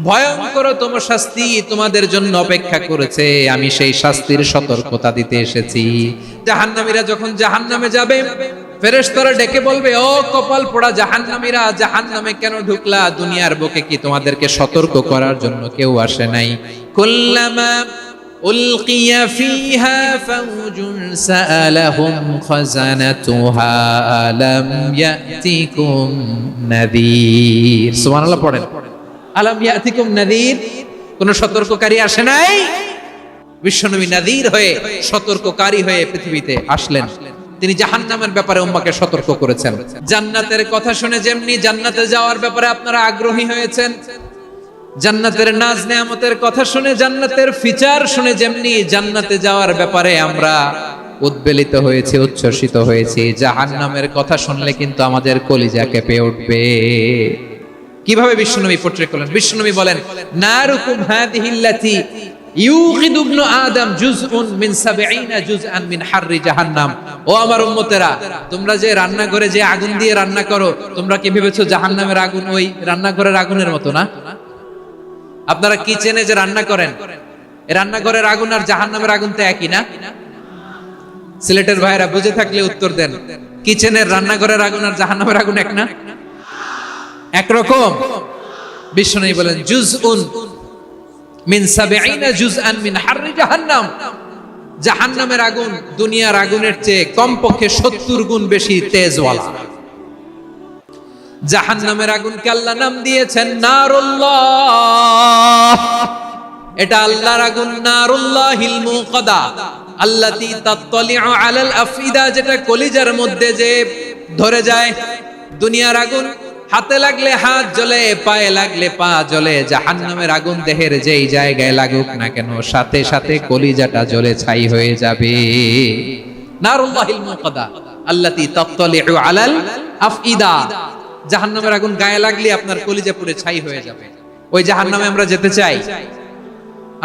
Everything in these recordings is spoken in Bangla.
ভয়ঙ্করতম শাস্তি তোমাদের জন্য অপেক্ষা করেছে, আমি সেই শাস্তির সতর্কতা দিতে এসেছি। জাহান্নামীরা যখন জাহান্নামে যাবে, ফেরেশতারা ডেকে বলবে, ও কপাল পোড়া জাহান্নামীরা, জাহান্নামে কেন ঢুকলা? দুনিয়ার বুকে কি তোমাদেরকে সতর্ক করার জন্য কেউ আসে নাই? কুল্লামা উলকিয়া ফিহা ফাউজুন সাআলাহুম খাযানাতুহা আলাম ইয়াতিকুম নাযীর। সুবহানাল্লাহ পড়েন। আলাম ইয়াতিকুম নাযীর, কোন সতর্ককারী আসে নাই? বিশ্বনবী নাযীর হয়ে, সতর্ককারী হয়ে পৃথিবীতে আসলেন। তিনি জাহান্নামের ব্যাপারে উম্মাহকে সতর্ক করেছেন। জান্নাতের কথা শুনে যেমনি জান্নাতে যাওয়ার ব্যাপারে আপনারা আগ্রহী হয়েছেন, জান্নাতের নাজ নেয়ামতের কথা শুনে, জান্নাতের ফিচার শুনে যেমনি জান্নাতে যাওয়ার ব্যাপারে আমরা উদ্বেলিত হয়েছি, উচ্ছ্বসিত হয়েছি, জাহান্নামের কথা শুনলে কিন্তু আমাদের কলিজা কেঁপে উঠবে। কিভাবে বিশ্বনবী পোট্রে করলেন? বিশ্বনবী বলেন, নারুকুম হাদিহিল্লাতি ইউকিদু ইবনু আদম জুজউন মিন 70 জুজআন মিন হাররি জাহান্নাম। ও আমার উম্মতেরা, তোমরা যে রান্নাঘরে যে আগুন দিয়ে রান্না করো, তোমরা কি ভেবেছো জাহান্নামের আগুন ওই রান্নাঘরের আগুনের মতো না? আপনারা কিচেনে যে রান্না করেন, এই রান্নাঘরের আগুন আর জাহান্নামের আগুন তো একই না? সিলেটের ভাইরা বুঝে থাকলে উত্তর দেন। কিচেনের রান্নাঘরের আগুন আর জাহান্নামের আগুন এক না? একরকম? বিশ্বনবী বলেন, জুজউন মিন 70 জুজআন মিন হাররি জাহান্নাম। জাহান্নামের আগুন দুনিয়ার আগুনের চেয়ে কমপক্ষে 70 গুণ বেশি তেজওয়ালা। জাহান্নামের আগুনকে আল্লাহ নাম দিয়েছেন নারুল্লাহ। এটা আল্লাহর আগুন, নারুল্লাহিল মুকাদা আল্লাতী তাত্তালিউ আলাল আফইদা, যেটা কলিজার মধ্যে যে ধরে যায়। দুনিয়ার আগুন হাতে লাগলে হাত জ্বলে, পায়ে লাগলে পা জ্বলে। জাহান্নামের আগুন দেহের যেই জায়গায় লাগুক না কেন, সাথে সাথে কলিজাটা জ্বলে ছাই হয়ে যাবে। নারুল্লাহিল মুকাদা আল্লাতী তাত্তালিউ আলাল আফইদা। জাহান্নামের আগুন গায়ে লাগলে আপনার কলিজা পুড়ে ছাই হয়ে যাবে। ওই জাহান্নামে আমরা যেতে চাই?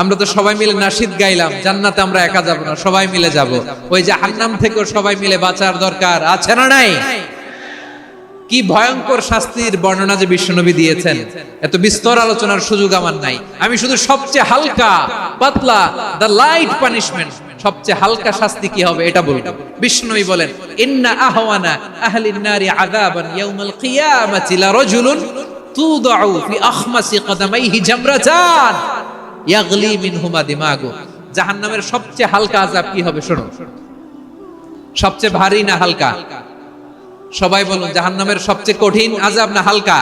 আমরা তো সবাই মিলে নাশিদ গাইলাম, জান্নাতে আমরা একা যাব না, সবাই মিলে যাব। ওই জাহান্নাম থেকেও সবাই মিলে বাঁচার দরকার আছে না নাই? কি ভয়ঙ্কর শাস্তির বর্ণনা যে বিশ্বনবী দিয়েছেন, এত বিস্তর আলোচনার সুযোগ আমার নাই। আমি শুধু সবচেয়ে হালকা পাতলা, দ্য লাইট পানিশমেন্ট, সবচেয়ে হালকা শাস্তি কি হবে এটা বলবো। বিশ্বনবী বলেন, ইন্না আহওয়ানা আহলিন নারি আযাবান ইয়াউমাল কিয়ামাতি লারাজুলুন তুদাউ ফি আখমাসি কদামাইহি জামরাতান ইয়াগলি মিনহুমা দিমাগু। জাহান্নামের সবচেয়ে হালকা আযাব কি হবে শোনো। সবচেয়ে ভারী না হালকা? সবাই বলুন, জাহান্নামের সবচেয়ে কঠিন আযাব না হালকা?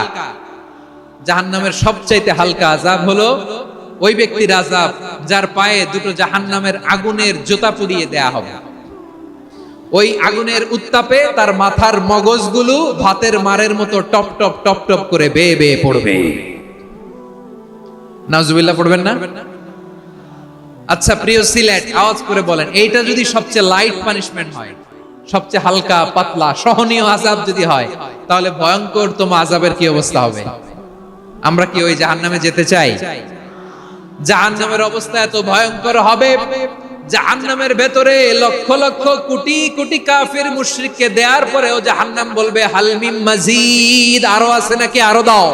জাহান্নামের সবচাইতে হালকা আযাব হলো ওই ব্যক্তির আযাব যার পায়ে দুটো জাহান্নামের আগুনের জুতা পুড়িয়ে দেয়া হবে। ওই আগুনের উত্তাপে তার মাথার মগজগুলো ভাতের মারের মতো টপ টপ টপ টপ করে বেয়ে বেয়ে পড়বে। নাউজুবিল্লাহ পড়বেন না? আচ্ছা প্রিয় সিলেট, আওয়াজ করে বলেন, এইটা যদি সবচেয়ে লাইট পানিশমেন্ট হয়, সবচেয়ে হালকা পাতলা সহনীয় আযাব যদি হয়, তাহলে ভয়ঙ্করতম আযাবের কি অবস্থা হবে? আমরা কি ওই জাহান্নামে যেতে চাই? জাহান্নামের অবস্থা এত ভয়ঙ্কর হবে, জাহান্নামের ভেতরে লক্ষ লক্ষ কোটি কোটি কাফির মুশরিককে দেওয়ার পরেও জাহান্নাম বলবে, হাল মিন মাজিদ, আরো আছে নাকি, আরো দাও।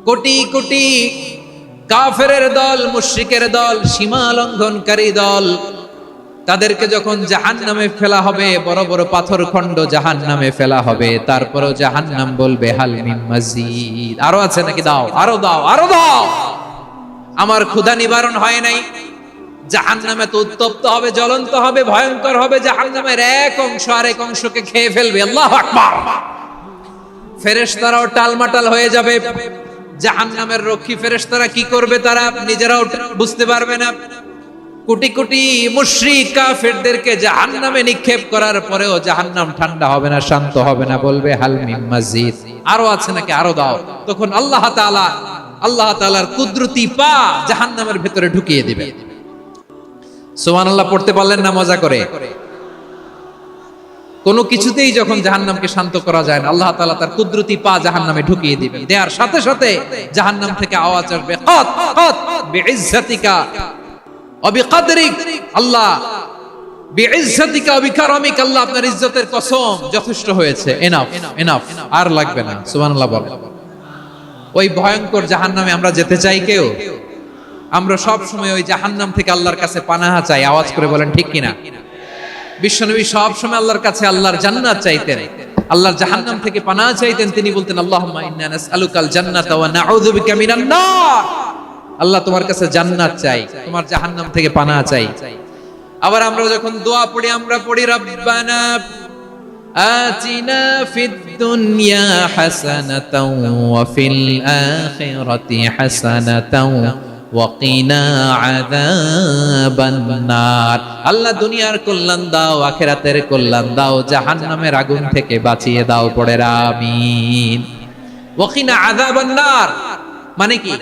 কোটি কোটি কাফেরের দল, মুশরিকের দল, সীমা লঙ্ঘনকারী দল, তাদেরকে যখন জাহান্নামে ফেলা হবে, বড় বড় পাথর খণ্ড জাহান্নামে ফেলা হবে, তারপরেও জাহান্নাম বলবে, হাল মিন মাজিদ, আরো আছে নাকি, দাও, আরো দাও, আরো দাও। আমার ক্ষুধা নিবারণ হয় নাই। জাহান্নামে তো উত্তপ্ত হবে, জ্বলন্ত হবে, ভয়ঙ্কর হবে। জাহান্নামের এক অংশ আরেক অংশকে খেয়ে ফেলবে। আল্লাহু আকবার। ফেরেশতারাও টালমাটাল হয়ে যাবে। জাহান্নামের রক্ষী ফেরেশতারা কি করবে তারা নিজেরাও বুঝতে পারবে না। কোটি কোটি মুশরিক কাফেরদেরকে জাহান্নামে নিক্ষেপ করার পরেও জাহান্নাম ঠান্ডা হবে না, শান্ত হবে না, বলবে, হাল মিন মাজিদ, আরো আছে নাকি, আরো দাও। তখন আল্লাহ তাআলার কুদরতি পা জাহান্নামের ভেতরে ঢুকিয়ে দিবে। সুবহানাল্লাহ পড়তে পারলেন না মজা করে? কোনো কিছুতেই যখন জাহান্নামকে শান্ত করা যায় না, আল্লাহ তাআলা তার কুদরতি পা জাহান্নামে ঢুকিয়ে দিবেন। দেওয়ার সাথে সাথে জাহান্নাম থেকে আওয়াজ আসবে, কাত কাত বিইজ্জাতিকা ওয়া বিকদরিক, আল্লাহ বিইজ্জাতিকা ওয়া বিকারামিক, আল্লাহ আপনার ইজ্জতের কসম, যথেষ্ট হয়েছে, এনাফ এনাফ, আর লাগবে না। সুবহানাল্লাহ বলেন। ওই ভয়ঙ্কর জাহান্নামে আমরা যেতে চাই কেউ? আমরা সব সময় ওই জাহান্নাম থেকে আল্লাহর কাছে পানাহা চাই। আওয়াজ করে বলেন ঠিক কিনা? বিশ্বনবী সব সময় আল্লাহর কাছে আল্লাহর জান্নাত চাইতেন, আল্লাহর জাহান্নাম থেকে পানাহা চাইতেন। তিনি বলতেন আল্লাহুম্মা ইন্না নাসআলুকাল জান্নাতা ওয়া নাউযু বিকা মিনান নার। আল্লাহ তোমার কাছে জান্নাত চাই, তোমার জাহান্নাম থেকে পানাহা চাই। আবার আমরা যখন দোয়া পড়ি আমরা পড়ি রব্বানা আতিনা ফিদ দুনিয়া হাসানাতাও ওয়া ফিল আখিরাতি হাসানাতাও ওয়া কিনা আযাবান নার। আল্লাহ দুনিয়ার কল্যাণ দাও, আখিরাতের কল্যাণ দাও, জাহান্নামের আগুন থেকে বাঁচিয়ে দাও। পড়ে আমিন। ওয়া কিনা আযাবান নার মানে কি?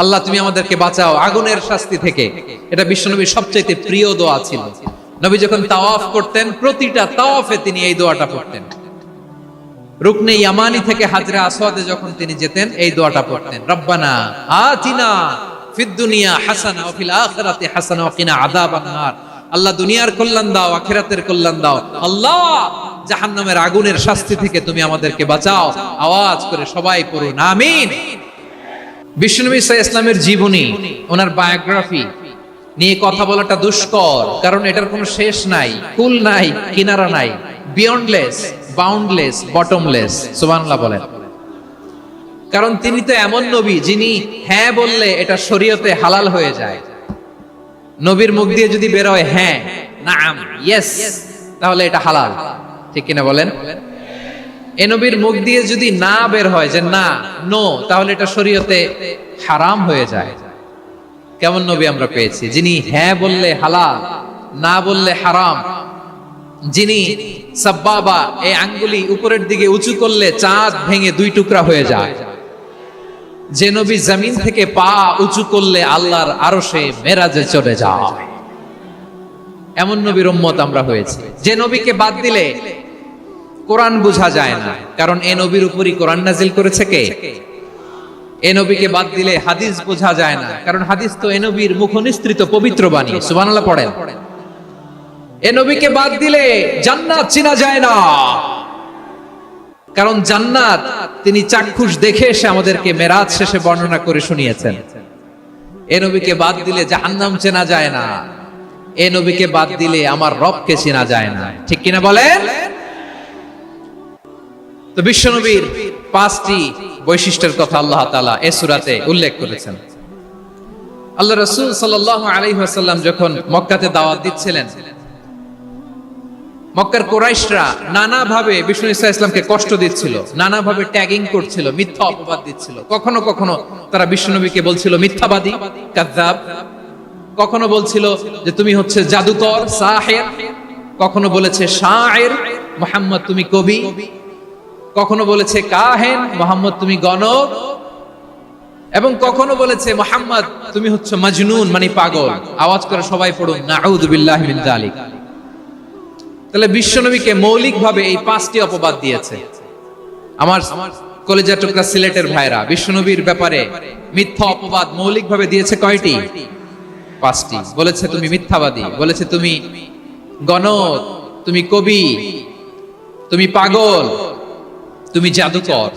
আল্লাহ তুমি আমাদেরকে বাঁচাও আগুনের শাস্তি থেকে। এটা বিশ্বনবীর সবচেয়ে প্রিয় দোয়া ছিল। নবী যখন তাওয়াফ করতেন প্রতিটা তাওয়াফে তিনি এই দোয়াটা পড়তেন। রুকনে ইয়ামানি থেকে হাজরা আসওয়াদে যখন তিনি যেতেন এই দোয়াটা পড়তেন, রব্বানা আতিনা ফিদ দুনিয়া হাসানা ওয়া ফিল আখিরাতি হাসানা ওয়া কিনা আযাবান নার। আল্লাহ দুনিয়ার কল্যাণ দাও, আখিরাতের কল্যাণ দাও। আল্লাহ জাহান্নামের আগুনের শাস্তি থেকে তুমি আমাদেরকে বাঁচাও। আওয়াজ করে সবাই পড়ুন আমিন। বিশ্বনবী সাল্লাল্লাহু আলাইহি ওয়াসাল্লামের জীবনী, ওনার বায়োগ্রাফি নিয়ে কথা বলাটা দুষ্কর, কারণ এটার কোনো শেষ নাই, কুল নাই, কিনারা নাই, বিয়ন্ডলেস, বাউন্ডলেস, বটমলেস। সুবহানাল্লাহ বলেন। কারণ তিনি তো এমন নবী যিনি হ্যাঁ বললে এটা শরীয়তে হালাল হয়ে যায়। নবীর মুখ দিয়ে যদি বের হয় হ্যাঁ, নাম, ইয়েস, তাহলে এটা হালাল। ঠিক কিনা বলেন? এ নবীর মুখ দিয়ে যদি না বের হয় যে না, নো, তাহলে এটা শরীয়তে হারাম হয়ে যায়। কেমন নবী আমরা পেয়েছি যিনি হ্যাঁ বললে হালাল, না বললে হারাম, যিনি সাব্বাবা এই আঙ্গুলি উপরের দিকে উঁচু করলে চাঁদ ভেঙে দুই টুকরা হয়ে যায়, যে নবী জমিন থেকে পা উঁচু করলে আল্লাহর আরশে মেরাজে চলে যায়। এমন নবীর উম্মত আমরা হয়েছি। যে নবীকে বাদ দিলে কোরআন বোঝা যায় না, কারণ এ নবীর উপরই কোরআন নাজিল করেছে কে? এ নবীকে বাদ দিলে হাদিস বোঝা যায় না, কারণ হাদিস তো এ নবীর মুখনিসৃত পবিত্র বাণী। সুবহানাল্লাহ পড়েন। এ নবীকে বাদ দিলে জান্নাত চেনা যায় না, কারণ জান্নাত তিনি চাক্ষুষ দেখে এসে আমাদেরকে মেরাজ শেষে বর্ণনা করে শুনিয়েছেন। এ নবীকে বাদ দিলে জাহান্নাম চেনা যায় না, এ নবীকে বাদ দিলে আমার রবকে চেনা যায় না। ঠিক কিনা বলেন? তো বিশ্বনবীর পাঁচটি বৈশিষ্ট্যের কথা আল্লাহ তাআলা এই সূরাতে উল্লেখ করেছেন। আল্লাহ রাসূল সাল্লাল্লাহু আলাইহি ওয়াসাল্লাম যখন মক্কাতে দাওয়াত দিচ্ছিলেন, মক্কার কুরাইশরা নানাভাবে বিষ্ণু ঈসা ইসলামকে কষ্ট দিচ্ছিল, নানাভাবে ট্যাগিং করছিল, মিথ্যা অপবাদ দিচ্ছিল। কখনো কখনো তারা বিশ্বনবীকে বলছিল মিথ্যাবাদী, কাযযাব। কখনো বলছিল যে তুমি হচ্ছে জাদুকর, সাহির। কখনো বলেছে শায়ের, মুহাম্মদ তুমি কবি। কখনো বলেছে কাহেন, মুহাম্মদ তুমি গণক। এবং কখনো বলেছে মুহাম্মদ তুমি হচ্ছে মাজনুন, মানে পাগল। আওয়াজ করে সবাই পড়ুন নাউযু বিল্লাহি মিন যালিক। তাহলে বিশ্বনবীকে মৌলিকভাবে এই পাঁচটি অপবাদ দিয়েছে। আমার কলেজা টুকরা সিলেটের ভাইরা, বিশ্বনবীর ব্যাপারে মিথ্যা অপবাদ মৌলিকভাবে দিয়েছে কয়টি? পাঁচটি। বলেছে তুমি মিথ্যাবাদী, বলেছে তুমি গণক, তুমি কবি, তুমি পাগল, তুমি জাদুকর।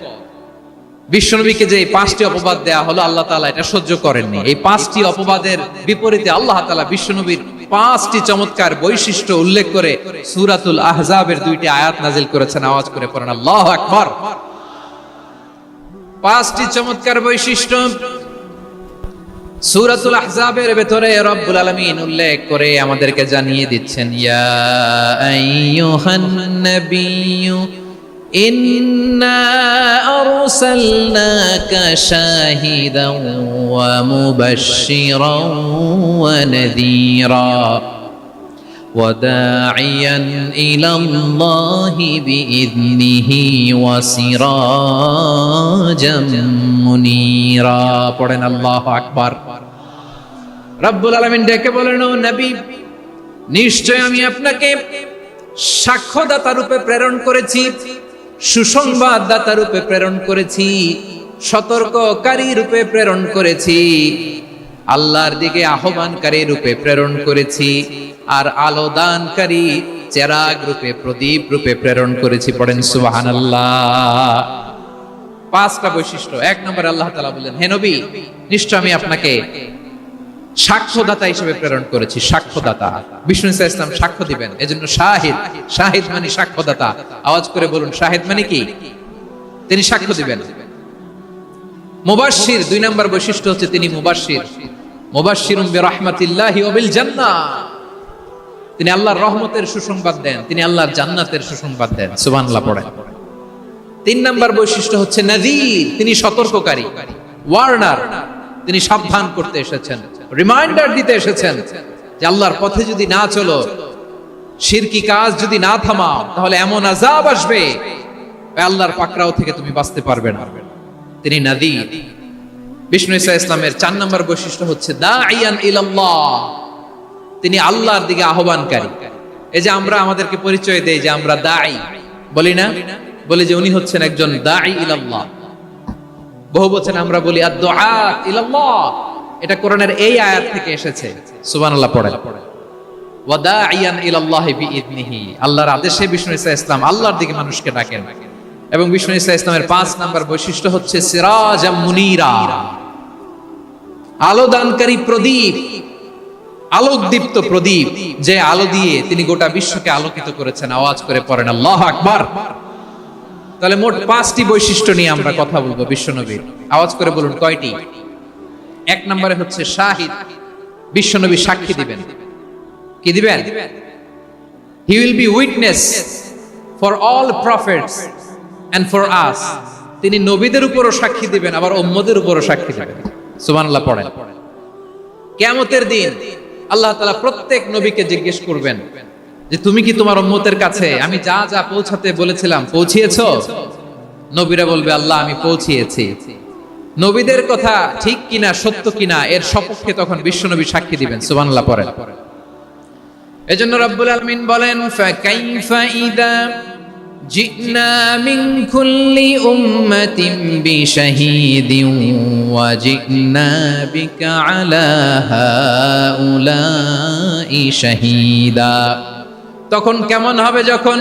বিশ্বনবীকে যে পাঁচটি অপবাদ দেয়া হলো, আল্লাহ তাআলা এটা সহ্য করেননি। এই পাঁচটি অপবাদের বিপরীতে আল্লাহ তাআলা বিশ্বনবীর পাঁচটি চমৎকার বৈশিষ্ট্য উল্লেখ করে সূরাতুল আহজাবের দুইটি আয়াত নাজিল করেছেন। আওয়াজ করে পড়েন আল্লাহু আকবার। পাঁচটি চমৎকার বৈশিষ্ট্য সূরাতুল আহজাবের ভেতরে রব্বুল আলামিন উল্লেখ করে আমাদেরকে জানিয়ে দিচ্ছেন, ইয়া আইয়ুহান নাবিয়্যু ইন্না আরসালনাকা শাহিদান ওয়া মুবাশশিরান ওয়া নাযীরা ওয়া দাঈয়ান ইলাল্লাহি বিইذনিহি ওয়া সিরাজাম মুনীরা। পড়েন আল্লাহু আকবার। রব্বুল আলামিন ডেকে বলেন, ও নবী, নিশ্চয় আমি আপনাকে সাক্ষ্যদাতা রূপে প্রেরণ করেছি, সুসংবাদদাতা রূপে প্রেরণ করেছি, সতর্ককারী রূপে প্রেরণ করেছি, আল্লাহর দিকে আহ্বানকারী রূপে প্রেরণ করেছি, আর আলো দানকারী চেরাগ রূপে, প্রদীপ রূপে প্রেরণ করেছি। পড়েন সুবহানাল্লাহ। পাঁচটা বৈশিষ্ট্য। এক নম্বরে আল্লাহ তাআলা বললেন, হে নবী, নিশ্চয় আমি আপনাকে সাক্ষ্যদাতা হিসেবে প্রেরণ করেছি। সাক্ষ্যদাতা, বিষ্ণু ইসা ইসলাম সাক্ষ্য দিবেন, এজন্য শাহিদ। শাহিদ মানে সাক্ষ্যদাতা। আওয়াজ করে বলুন, শাহিদ মানে কি? তিনি সাক্ষ্য দিবেন। মুবাশশির, দুই নম্বর বৈশিষ্ট্য হচ্ছে তিনি মুবাশশির। মুবাশশিরুম বিরাহমাতিল্লাহি ওয়া বিল জান্নাহ, তিনি আল্লাহর রহমতের সুসংবাদ দেন, তিনি আল্লাহর জান্নাতের সুসংবাদ দেন। সুবহানাল্লাহ পড়েন। তিন নম্বর বৈশিষ্ট্য হচ্ছে নাযীর, তিনি সতর্ককারী, ওয়ার্নার, তিনি সাবধান করতে এসেছেন, রিমাইন্ডার দিতে এসেছেন যে আল্লাহর পথে যদি না চলো, শিরকি কাজ যদি না থামাও, তাহলে এমন আযাব আসবে আল্লাহর পাকড়াও থেকে তুমি বাঁচতে পারবে না। তিনি নাযীর। বিষ্ণু ইসা ইসলামের চার নম্বর বৈশিষ্ট্য হচ্ছে দাঈয়ান ইলাল্লাহ, তিনি আল্লাহর দিকে আহ্বানকারী। এই যে আমরা আমাদেরকে পরিচয় দেই যে আমরা দাঈ, বলি না? বলি যে উনি হচ্ছেন একজন দাঈ ইলাল্লাহ। বহু বচনে আমরা বলি আদ-দুআত ইলাল্লাহ, এটা কোরআনের এই আয়াত থেকে এসেছে। সুবহানাল্লাহ পড়েন। ওয়া দাঈয়ান ইলাল্লাহি বিইذনিহি, আল্লাহর আদেশে বিষ্ণু ইসা ইসলাম আল্লাহর দিকে মানুষকে ডাকেন। এবং বিষ্ণু ইসা ইসলামের 5 নাম্বার বৈশিষ্ট্য হচ্ছে সিরাজাম মুনীরা, আলো দানকারী প্রদীপ, আলোকদীপ্ত প্রদীপ, যে আলো দিয়ে তিনি গোটা বিশ্বকে আলোকিত করেছেন। আওয়াজ করে পড়েন আল্লাহু আকবার। তাহলে মোট 5টি বৈশিষ্ট্য নিয়ে আমরা কথা বলবো বিশ্বনবীর। আওয়াজ করে বলুন কয়টি? এক নম্বরে হচ্ছে শাহিদ, বিশ্বনবী সাক্ষী দিবেন। কি দিবেন? He will be witness for all prophets and for us, তিনি নবীদের উপরও সাক্ষী দিবেন, আবার উম্মতের উপরও সাক্ষী দিবেন। সুবহানাল্লাহ পড়েন। কিয়ামতের দিন আল্লাহ তাআলা প্রত্যেক নবীকে জিজ্ঞেস করবেন যে তুমি কি তোমার উম্মতের কাছে আমি যা যা পৌঁছাতে বলেছিলাম পৌঁছিয়েছো? নবীরা বলবে আল্লাহ আমি পৌঁছিয়েছি। নবীদের কথা ঠিক কিনা, সত্য কিনা, এর সপক্ষে তখন বিশ্বনবী সাক্ষী দিবেন। সুবহানাল্লাহ পড়েন। এজন্য রব্বুল আলামিন বলেন ফাকাইফা ইযা জিনা মিন কুল্লি উম্মাতিন বিশাহীদিন ওয়া জিনা বিকা আলা হাউলাই শাহীদা। তখন কেমন হবে যখন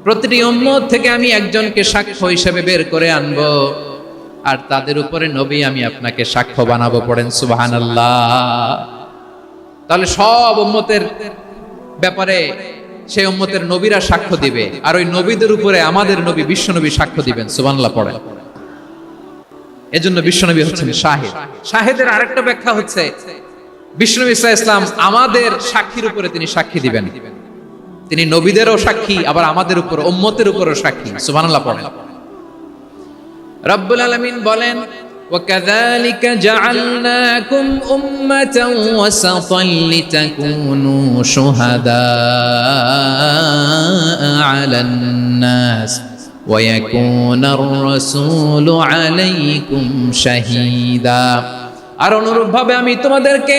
প্রতিটি উম্মত থেকে আমি একজনকে সাক্ষ্য হিসেবে বের করে আনবো, আর তাদের উপরে নবী আমি আপনাকে সাক্ষ্য বানাবো। পড়েন সুবহানাল্লাহ। তাহলে সব উম্মতের ব্যাপারে সেই উম্মতের নবীরা সাক্ষ্য দিবে, আর ওই নবীদের উপরে আমাদের নবী বিশ্বনবী সাক্ষ্য দিবেন। সুবহানাল্লাহ পড়েন। এজন্য বিশ্বনবী হচ্ছেন শাহিদ। শাহিদের আরেকটা ব্যাখ্যা হচ্ছে বিশ্বনবী সাল্লাল্লাহু আলাইহি ওয়াসাল্লাম আমাদের সাক্ষীর উপরে তিনি সাক্ষী দিবেন। তিনি নবীদেরও সাক্ষী, আবার আমাদের উপর উম্মতের উপরও সাক্ষী। সুবহানাল্লাহ পড়েন। রব্বুল আলামিন বলেন وَكَذَلِكَ جَعَلْنَاكُمْ أُمَّةً وَسَطًا لِتَكُونُوا شُهَدَاءَ عَلَى النَّاسِ وَيَكُونَ الرَّسُولُ عَلَيْكُمْ شَهِيدًا। আর অনুরূপভাবে আমি তোমাদেরকে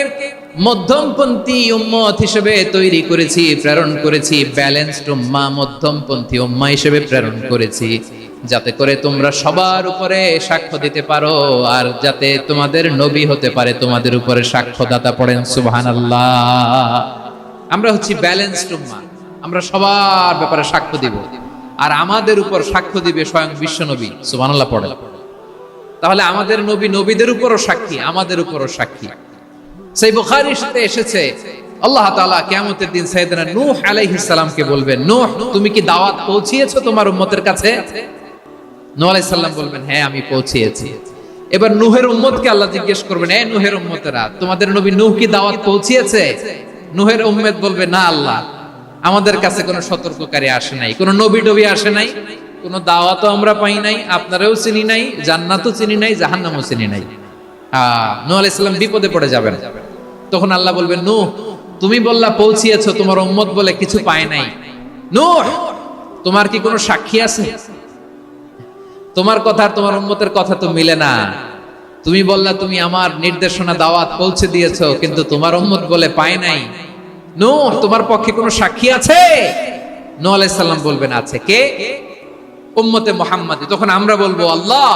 মধ্যমপন্থী উম্মত হিসেবে তৈরি করেছি, প্রেরণ করেছি। ব্যালেন্সড উম্মাহ, মধ্যমপন্থী উম্মাহ হিসেবে প্রেরণ করেছি, যাতে করে তোমরা সবার উপরে সাক্ষ্য দিতে পারো, আর যাতে তোমাদের নবী হতে পারে তোমাদের উপরে সাক্ষ্যদাতা। পড়েন সুবহানাল্লাহ। আমরা হচ্ছি ব্যালেন্সড উম্মাহ, আমরা সবার ব্যাপারে সাক্ষ্য দিব, আর আমাদের উপর সাক্ষ্য দিবে স্বয়ং বিশ্বনবী। সুবহানাল্লাহ পড়েন। তাহলে আমাদের নবী নবীদের উপরও সাক্ষী, আমাদের উপরও সাক্ষী। সেই বুখারীর সাথে এসেছে আল্লাহ তাআলা কিয়ামতের দিন সাইয়েদনা নূহ আলাইহিস সালামকে বলবেন, নূহ তুমি কি দাওয়াত পৌঁছিয়েছো তোমার উম্মতের কাছে? নূহ আলাইহিস সালাম বলবেন হ্যাঁ আমি পৌঁছিয়েছি। এবার নূহের উম্মতকে আল্লাহ জিজ্ঞেস করবেন, এ নূহের উম্মতেরা, তোমাদের নবী নূহ কি দাওয়াত পৌঁছিয়েছে? নূহের উম্মত বলবে না আল্লাহ, আমাদের কাছে কোনো সতর্ককারী আসে নাই, কোনো নবী টবি আসে নাই, কোনো দাওয়াতও আমরা পাই নাই, আপনারাও চিনি নাই, জান্নাতও চিনি নাই, জাহান্নামও চিনি নাই। নূহ আলাইহিস সালাম বিপদে পড়ে যাবেন। তখন আল্লাহ বলবেন, নূহ তুমি বললা পৌঁছিয়েছো, তোমার উম্মত বলে কিছু পায় নাই। নূহ তোমার কি কোনো সাক্ষী আছে? তোমার কথা আর তোমার উম্মতের কথা তো মিলে না। তুমি বললা তুমি আমার নির্দেশনা দাওয়াত পৌঁছে দিয়েছো, কিন্তু তোমার উম্মত বলে পায় নাই। নূহ তোমার পক্ষে কোনো সাক্ষী আছে? নূহ আলাইহিস সালাম বলবেন আছে। কে? উম্মতে মুহাম্মাদি। তখন আমরা বলবো আল্লাহ,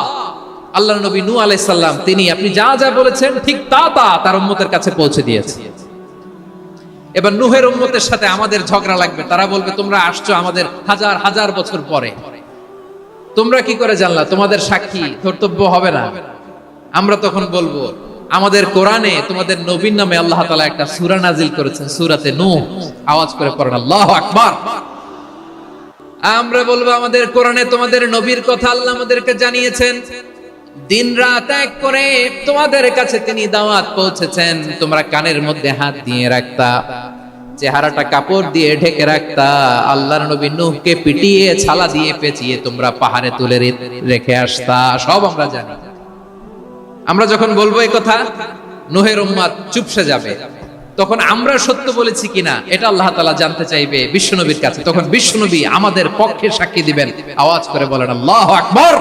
আল্লাহর নবী নূহ আলাইহিস সালাম তিনি আপনি যা যা বলেছেন ঠিক তা তা তার উম্মতের কাছে পৌঁছে দিয়েছে। এবার নূহের উম্মতের সাথে আমাদের ঝগড়া লাগবে। তারা বলবে তোমরা আসছো আমাদের হাজার হাজার বছর পরে, তোমরা কি করে জানলা? তোমাদের সাক্ষী ধর্তব্য হবে না? আমরা তখন বলবো, আমাদের কোরআনে তোমাদের নবীর নামে আল্লাহ তাআলা একটা সূরা নাজিল করেছেন, সূরাতে নূহ। আওয়াজ করে পড়েন আল্লাহু আকবার। আমরা বলবো, আমাদের কোরআনে তোমাদের নবীর কথা আল্লাহ আমাদেরকে জানিয়েছেন, দিন রাত এক করে তোমাদের কাছে তিনি দাওয়াত পৌঁছেছেন। তোমরা কানের মধ্যে হাত দিয়ে রাখতা, চেহারাটা কাপড় দিয়ে ঢেকে রাখতা, আল্লাহর নবী নূহকে পিটিয়ে ছালা দিয়ে পেঁচিয়ে তোমরা পাহাড়ে তুলে রেখে আসতা। সব আমরা জানি। আমরা যখন বলবো এই কথা, নূহের উম্মত চুপসে যাবে। তখন আমরা সত্য বলেছি কিনা এটা আল্লাহ তাআলা জানতে চাইবে বিশ্বনবীর কাছে। তখন বিশ্বনবী আমাদের পক্ষে সাক্ষী দিবেন। আওয়াজ করে বলেন আল্লাহু আকবার।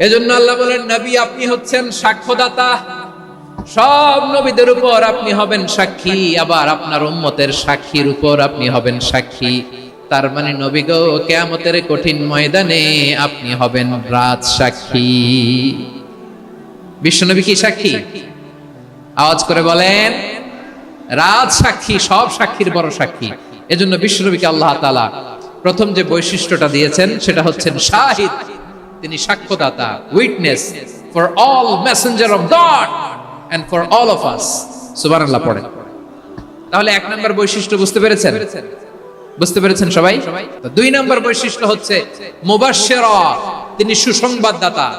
এজন্য আল্লাহ বলেন, নবী আপনি হচ্ছেন সাক্ষ্যদাতা, সব নবীদের উপর আপনি হবেন সাক্ষী, আবার আপনার উম্মতের সাক্ষীর উপর আপনি হবেন সাক্ষী। তার মানে নবী গো, কিয়ামতের কঠিন ময়দানে আপনি হবেন রাজ সাক্ষী। বিশ্বনবী কি সাক্ষী? আওয়াজ করে বলেন, রাজ সাক্ষী, সব সাক্ষীর বড় সাক্ষী। এজন্য বিশ্বনবীকে আল্লাহ তাআলা প্রথম যে বৈশিষ্ট্যটা দিয়েছেন সেটা হচ্ছেন শাহিদ। তিনি সাক্ষ্যদাতা, witness for all messenger of God and for all of us. সুবহানাল্লাহ পড়েন। তাহলে এক নম্বর বৈশিষ্ট্য বুঝতে পেরেছেন? বুঝতে পেরেছেন সবাই? দুই নম্বর বৈশিষ্ট্য হচ্ছে মুবাশশিরা, তিনি সুসংবাদদাতা।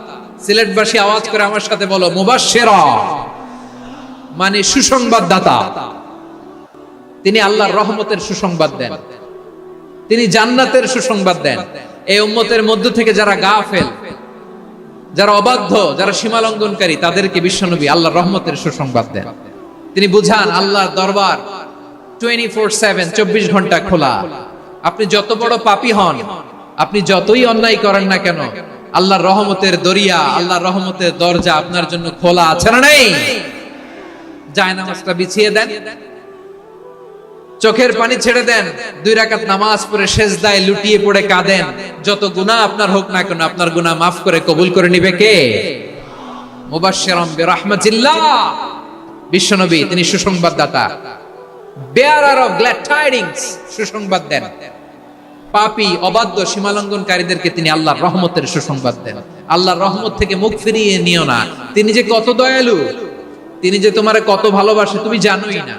সিলেটবাসী আওয়াজ করে আমার সাথে বলো, মুবাশশিরা মানে সুসংবাদদাতা। তিনি আল্লাহর রহমতের সুসংবাদ দেন, তিনি জান্নাতের সুসংবাদ দেন। এই উম্মতের মধ্য থেকে যারা গাফেল, যারা অবাধ্য, যারা সীমালঙ্ঘনকারী, তাদেরকে বিশ্বনবী আল্লাহর রহমতের সুসংবাদ দেন। তিনি বুঝান আল্লাহর দরবার 24/7, 24 ঘন্টা খোলা। আপনি যত বড় পাপী হন, আপনি যতই অন্যায় করেন না কেন, আল্লাহর রহমতের দরিয়া, আল্লাহর রহমতের দরজা আপনার জন্য খোলা আছে না নেই? জায়নামাজটা বিছিয়ে দেন, চোখের পানি ছেড়ে দেন, 2 রাকাত নামাজ পড়ে সেজদায় লুটিয়ে পড়ে কাঁদেন। যত গুনাহ আপনার হোক না কেন, আপনার গুনাহ মাফ করে কবুল করে নিবে কে? মুবাশশিরাম বিরাহমাতিল্লাহ। বিশ্বনবী তিনি সুসংবাদদাতা, বেয়ারার অফ গ্ল্যাড টাইডিংস, সুসংবাদ দেন। পাপী, অবাধ্য, সীমালঙ্ঘনকারীদেরকে তিনি আল্লাহর রহমতের সুসংবাদ দেন। আল্লাহর রহমত থেকে মুখ ফিরিয়ে নিও না। তিনি যে কত দয়ালু, তিনি যে তোমারে কত ভালোবাসে তুমি জানোই না।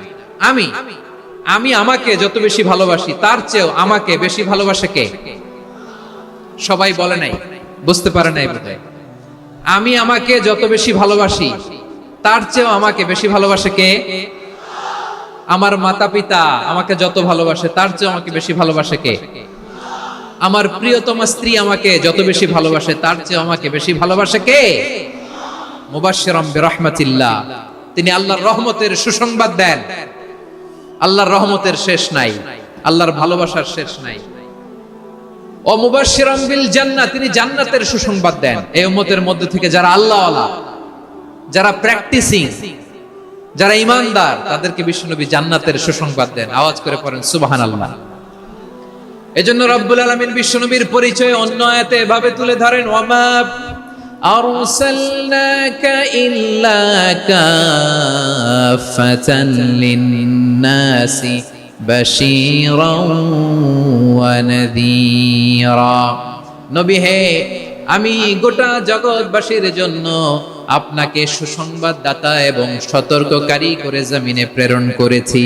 আমি আমাকে যত বেশি ভালোবাসি, তার চেয়েও আমাকে বেশি ভালোবাসে কে? সবাই বলে নাই, বুঝতে পারে নাই বোধহয়। আমি আমাকে যত বেশি ভালোবাসি, তার চেয়েও আমাকে বেশি ভালোবাসে কে? আমার মাতা পিতা আমাকে যত ভালোবাসে, তার চেয়েও আমাকে বেশি ভালোবাসে কে? আমার প্রিয়তমা স্ত্রী আমাকে যত বেশি ভালোবাসে, তার চেয়েও আমাকে বেশি ভালোবাসে কে? মুবাশশিরাম বিরাহমাতিল্লাহ, তিনি আল্লাহর রহমতের সুসংবাদ দেন। আল্লাহর রহমতের শেষ নাই, আল্লাহর ভালোবাসার শেষ নাই। ও মুবাশশিরাম বিল জান্নাহ, তিনি জান্নাতের সুসংবাদ দেন। এই উম্মতের মধ্য থেকে যারা আল্লাহওয়ালা, যারা প্র্যাকটিসিং, যারা ঈমানদার, তাদেরকে বিশ্বনবী জান্নাতের সুসংবাদ দেন। আওয়াজ করে পড়েন সুবহানাল্লাহ। এজন্য রব্বুল আলামিন বিশ্বনবীর পরিচয় অন্য আয়াতে এভাবে তুলে ধরেন, ওয়ামা আরসালনাকা ইল্লা কাফাতান লিন-নাসি বাশীরাও ওয়া নাযীরা। নবী হে, আমি গোটা জগৎবাসীর জন্য আপনাকে সুসংবাদদাতা এবং সতর্ককারী করে জমিনে প্রেরণ করেছি।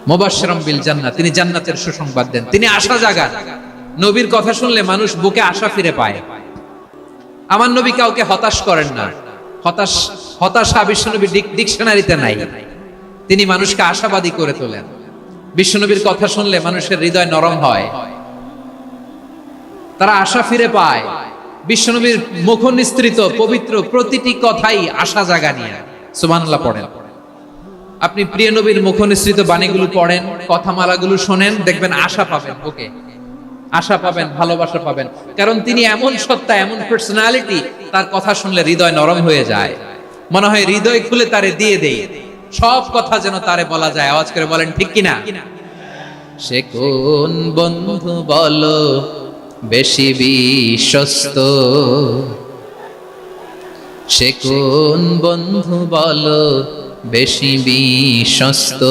মুবাশশিরাম বিল জান্নাহ, তিনি জান্নাতের সুসংবাদ দেন, তিনি আশা জাগান। নবীর কথা শুনলে মানুষ বুকে আশা ফিরে পায়। আমার নবী কাউকে হতাশ করেন না। হতাশা বিশ্বনবীর ডিকশনারিতে নাই। তিনি মানুষকে আশাবাদী করে তোলেন। বিশ্বনবীর কথা শুনলে মানুষের হৃদয় নরম হয়, তারা আশা ফিরে পায়। বিশ্বনবীর মুখ নিঃসৃত পবিত্র প্রতিটি কথাই আশা জাগানিয়া। সুবহানাল্লাহ পড়েন। আপনি প্রিয় নবীর মুখ নিঃসৃত বাণীগুলো পড়েন, কথামালাগুলো শোনেন, দেখবেন আশা পাবেন, ওকে আশা পাবেন, ভালোবাসা পাবেন। কারণ তিনি এমন সত্তা, এমন পার্সোনালিটি, তার কথা শুনলে হৃদয় নরম হয়ে যায়। মনে হয় হৃদয় খুলে তারে দিয়ে দেই, সব কথা যেন তারে বলা যায়। আওয়াজ করে বলেন ঠিক কিনা? সে কোন বন্ধু বলো বেশি বিশ্বস্ত, সে কোন বন্ধু বলো বেশি বিশ্বস্ত,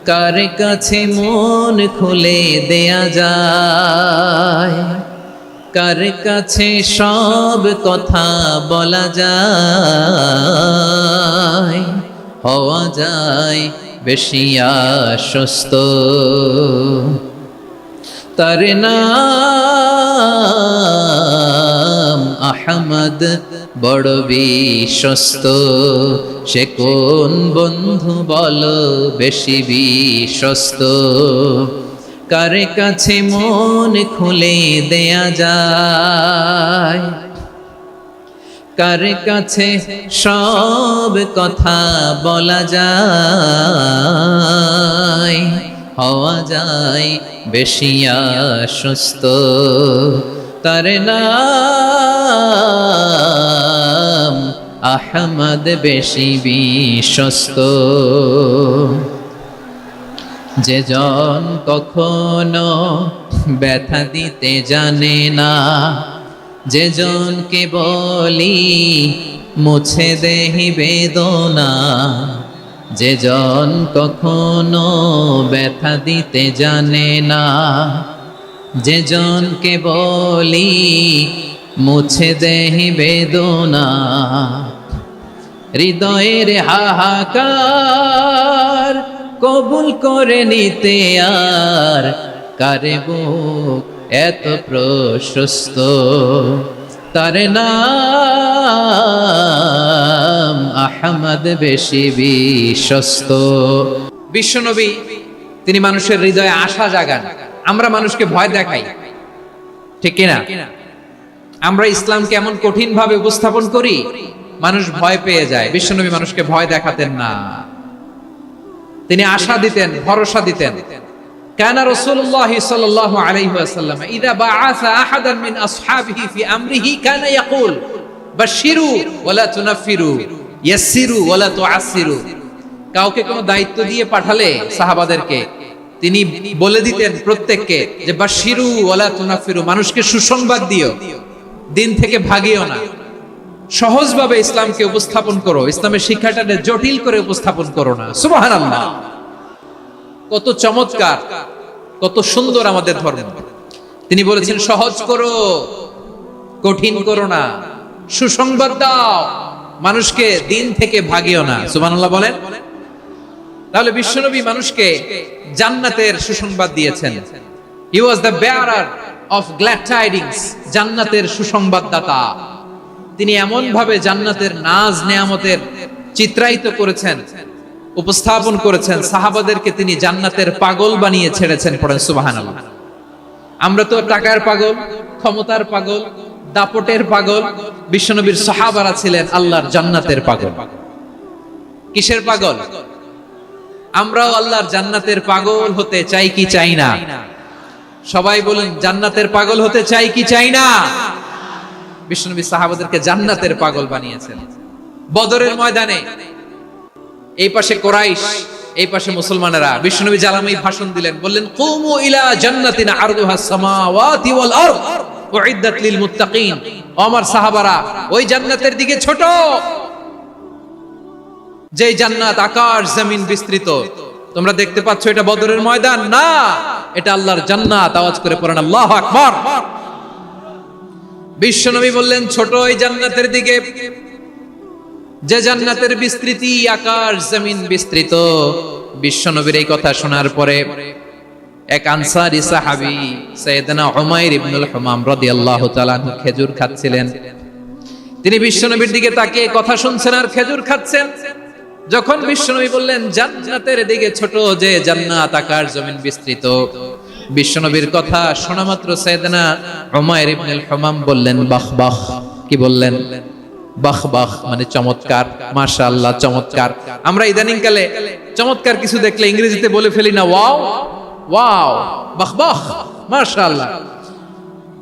কার কাছে মন খুলে দেয়া যায়, কার কাছে সব কথা বলা যায়, হওয়া যায় বেশি আশ্বস্ত। তার নাম আহমদ, বড় বিশ্বস্ত। সে কোন বন্ধু বলো বেশি বিশ্বস্ত, কার কাছে মন খুলে দেয়া যায়, কার কাছে সব কথা বলা যায়, হওয়া যায় বেশি আশ্বস্ত। তার নাম আহমদ, বেশি বিশ্বস্ত। যে জন কখনো ব্যথা দিতে জানে না, যে জনকে বলি মুছে দেহি বেদনা, যে জন কখনো ব্যথা দিতে জানে না, যে জনকে বলি মুছে দেহি বেদনা, হৃদয়ের হাহাকার কবুল করে নিতে আর কারে বুক এত প্রশস্ত। তার নাম আহমদ, বেশি বিশ্বস্ত। বিশ্বনবী তিনি মানুষের হৃদয়ে আশা জাগান। আমরা মানুষকে ভয় দেখাই, ঠিক কিনা? আমরা ইসলামকে এমন কঠিন ভাবে উপস্থাপন করি, মানুষ ভয় পেয়ে যায়। বিশ্বনবী মানুষকে ভয় দেখাতেন না, তিনি আশা দিতেন, ভরসা দিতেন। কানা রাসূলুল্লাহ সাল্লাল্লাহু আলাইহি ওয়াসাল্লাম ইযা বাআসা আহাদান মিন আসহাবিহি ফি আমরিহি কানা ইয়াকুল বাশশিরু ওয়ালা তুনাফিরু, ইয়াসসিরু ওয়ালা তুআসসিরু। কাউকে কোনো দায়িত্ব দিয়ে পাঠালে সাহাবাদেরকে তিনি বলে দিতেন প্রত্যেককে যে বাশশিরু ওয়ালা তুনাফিরু, মানুষকে সুসংবাদ দিও, দিন থেকে ভাগিও না। সহজভাবে ইসলামকে উপস্থাপন করো, ইসলামের শিক্ষাটাকে জটিল করে উপস্থাপন করো না। সুবহানাল্লাহ, কত চমৎকার, কত সুন্দর আমাদের ধর্ম। তিনি বলেছেন সহজ করো, কঠিন করো না, সুসংবাদ দাও, মানুষকে দিন থেকে ভাগিও না। সুবহানাল্লাহ বলেন। তাহলে বিশ্বনবী মানুষকে জান্নাতের সুসংবাদ দিয়েছেন। He was the bearer of glad tidings, জান্নাতের সুসংবাদদাতা। তিনি এমন ভাবে জান্নাতের নাজ নেয়ামতের চিত্রায়িত করেছেন, উপস্থাপন করেছেন, সাহাবাদেরকে তিনি জান্নাতের পাগল বানিয়ে ছেড়েছেন। পড়েন সুবহানাল্লাহ। আমরা তো টাকার পাগল, ক্ষমতার পাগল, দাপটের পাগল। বিশ্বনবীর সাহাবারা ছিলেন আল্লাহর জান্নাতের পাগল। কিসের পাগল? আমরাও আল্লাহর জান্নাতের পাগল হতে চাই কি চাই না? সবাই বলেন, জান্নাতের পাগল হতে চাই কি চাই না? বিশ্বনবী সাহাবাদেরকে জান্নাতের পাগল বানিয়েছেন। বদরের ময়দানে এই পাশে কোরাইশ, এই পাশে মুসলমানেরা। বিশ্বনবী জালামি ভাষণ দিলেন, বললেন কুমু ইলা জান্নাতিন আরদুহাস সামাওয়াতি ওয়াল আরদ উইদ্দাত লিল মুত্তাকিন। আমার সাহাবারা, ওই জান্নাতের দিকে ছোট, যে জান্নাত আকাশ জমিন বিস্তৃত। তোমরা দেখতে পাচ্ছ এটা বদরের ময়দান না, এটা আল্লাহর জান্নাত। আওয়াজ করে পড়েন আল্লাহু আকবার। বিশ্বনবী বললেন ছোট ওই জান্নাতের দিকে, যে জান্নাতের বিস্তৃতি আকাশ জমিন বিস্তৃত। বিশ্বনবীর এই কথা শোনার পরে এক আনসারী সাহাবী সাইয়েদনা উমাইর ইবনুল হুমাম রাদিয়াল্লাহু তাআলা আনহু খেজুর খাচ্ছিলেন। তিনি বিশ্বনবীর দিকে তাকিয়ে কথা শুনছেন আর খেজুর খাচ্ছেন। যখন বিশ্বনবী বললেন জান্নাতের দিকে ছোট, যে জান্নাত আকাশ জমিন বিস্তৃত, বিশ্বনবীর কথা শোনা মাত্র সাইয়েদনা উমাইর ইবনুল হুমাম বললেন বাহ বাহ। কি বললেন? বাহ বাহ, মানে চমৎকার, মাশাআল্লাহ, চমৎকার। আমরা ইদানিং কালে চমৎকার কিছু দেখলে ইংরেজিতে বলে ফেলি না ওয়াও ওয়াও, বাহ বাহ, মাশাআল্লাহ।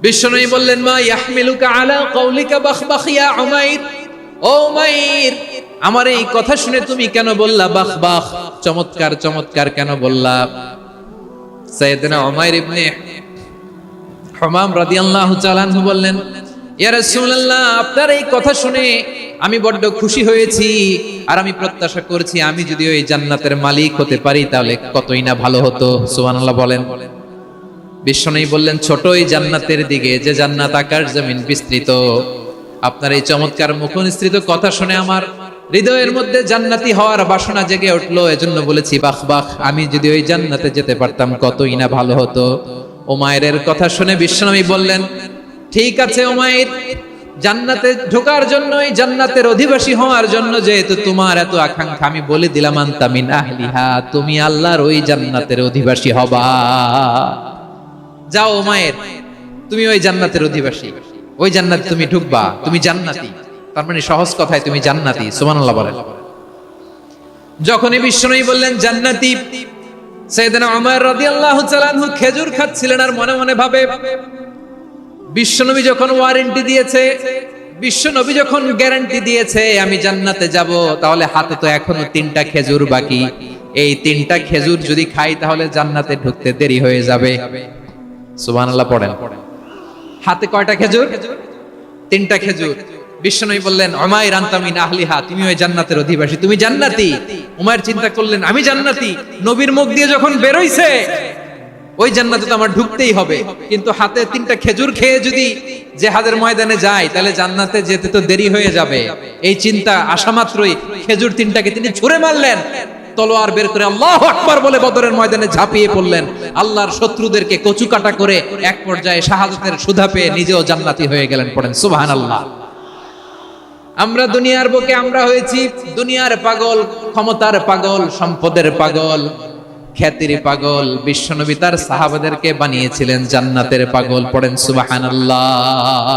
বিশ্বনবী বললেন মা ইয়াহমিলুকা আলা কওলিকা বাহ বাহ ইয়া উমাইর। ও উমাইর, আমার এই কথা শুনে তুমি কেন বললা বাহ বাহ, চমৎকার চমৎকার কেন বললা? সাইয়েদনা উমাইর ইবনে হুমাম রাদিয়াল্লাহু তাআলা আনহু বললেন ইয়া রাসূলুল্লাহ, আপনার এই কথা শুনে আমি বড্ড খুশি হয়েছি, আর আমি প্রত্যাশা করছি আমি যদি ওই জান্নাতের মালিক হতে পারি তাহলে কতই না ভালো হতো। সুবহানাল্লাহ বলেন। বিশ্বনবী বললেন, ছোট এই জান্নাতের দিকে, যে জান্নাত আকাশ জমিন বিস্তৃত। আপনার এই চমৎকার মুখনিসৃত কথা শুনে আমার হৃদয়ের মধ্যে জান্নাতি হওয়ার বাসনা জেগে উঠলো। এজন্য বলেছি, বাহ বাহ, আমি যদি ওই জান্নাতে যেতে পারতাম কতই না ভালো হতো। উমাইরের কথা শুনে বিশ্বনবী বললেন, ঠিক আছে উমাইর, জান্নাতে ঢোকার জন্য, এই জান্নাতের অধিবাসী হওয়ার জন্য যেহেতু তোমার এত আকাঙ্ক্ষা, আমি বলে দিলাম, আনতা মিন আহলিহা, তুমি আল্লাহর ওই জান্নাতের অধিবাসী হবা। যাও উমাইর, তুমি ওই জান্নাতের অধিবাসী, ওই জান্নাতে তুমি ঢুকবা, তুমি জান্নাতি। তার মানে সহজ কথায় তুমি জান্নাতি। সুবহানাল্লাহ বলেন। যখনই বিশ্বনবী বললেন জান্নাতি, সাইয়েদনা উমর রাদিয়াল্লাহু তাআলা আনহু খেজুর খাচ্ছিলেন আর মনে মনে ভাবে, বিশ্বনবী যখন ওয়ারেন্টি দিয়েছে, বিশ্বনবী যখন গ্যারান্টি দিয়েছে আমি জান্নাতে যাব, তাহলে হাতে তো এখনো 3টা খেজুর বাকি। এই 3টা খেজুর যদি খাই তাহলে জান্নাতে ঢুকতে দেরি হয়ে যাবে। সুবহানাল্লাহ পড়েন। হাতে কয়টা খেজুর? 3টা খেজুর। বিশ্বনবী বললেন, উমাইর আনতা মিন আহলিহা, তুমি ওই জান্নাতের অধিবাসী, তুমি জান্নাতি। উমাইর চিন্তা করলেন, আমি জান্নাতি, নবীর মুখ দিয়ে যখন বের হইছে ওই জান্নাতে তো আমার ঢুকতেই হবে, কিন্তু হাতে 3টা খেজুর খেয়ে যদি জিহাদের ময়দানে যাই তাহলে জান্নাতে যেতে তো দেরি হয়ে যাবে। এই চিন্তা আসা মাত্রই খেজুর 3টাকে তিনি ছুঁড়ে মারলেন, তলোয়ার বের করে আল্লাহু আকবার বলে বদরের ময়দানে ঝাঁপিয়ে পড়লেন। আল্লাহর শত্রুদেরকে কচুকাটা করে এক পর্যায়ে শাহাদাতের সুধা পেয়ে নিজেও জান্নাতি হয়ে গেলেন। পড়েন সুবহানাল্লাহ। আমরা দুনিয়ার বুকে আমরা হয়েছি দুনিয়ার পাগল, ক্ষমতার পাগল, সম্পদের পাগল, খ্যাতির পাগল। বিশ্বনবী তার সাহাবাদেরকে বানিয়েছিলেন জান্নাতের পাগল। পড়েন সুবহানাল্লাহ।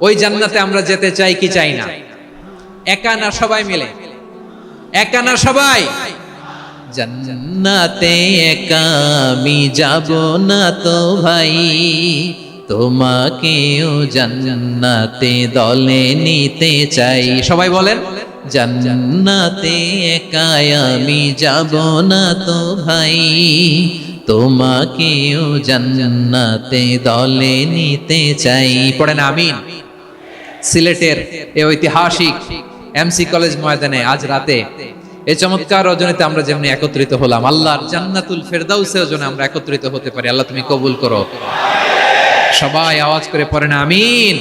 ওই জান্নাতে আমরা যেতে চাই কি চাই না? একা না সবাই মিলে? একা না সবাই? জান্নাতে একা আমি যাব না তো ভাই, তোমাকেও জান্নাতে দলে নিতে চাই। সবাই বলেন, জান্নাতে একা আমি যাব না তো ভাই, তোমাকেও জান্নাতে দলে নিতে চাই। পড়েন আমিন। সিলেটের এই ঐতিহাসিক এমসি কলেজ ময়দানে আজ রাতে এই চমৎকার রজনীতে আমরা যেমনি একত্রিত হলাম, আল্লাহর জান্নাতুল ফেরদাউসের জন্য আমরা একত্রিত হতে পারি। আল্লাহ তুমি কবুল করো। সবাই আওয়াজ করে পড়েন আমিন।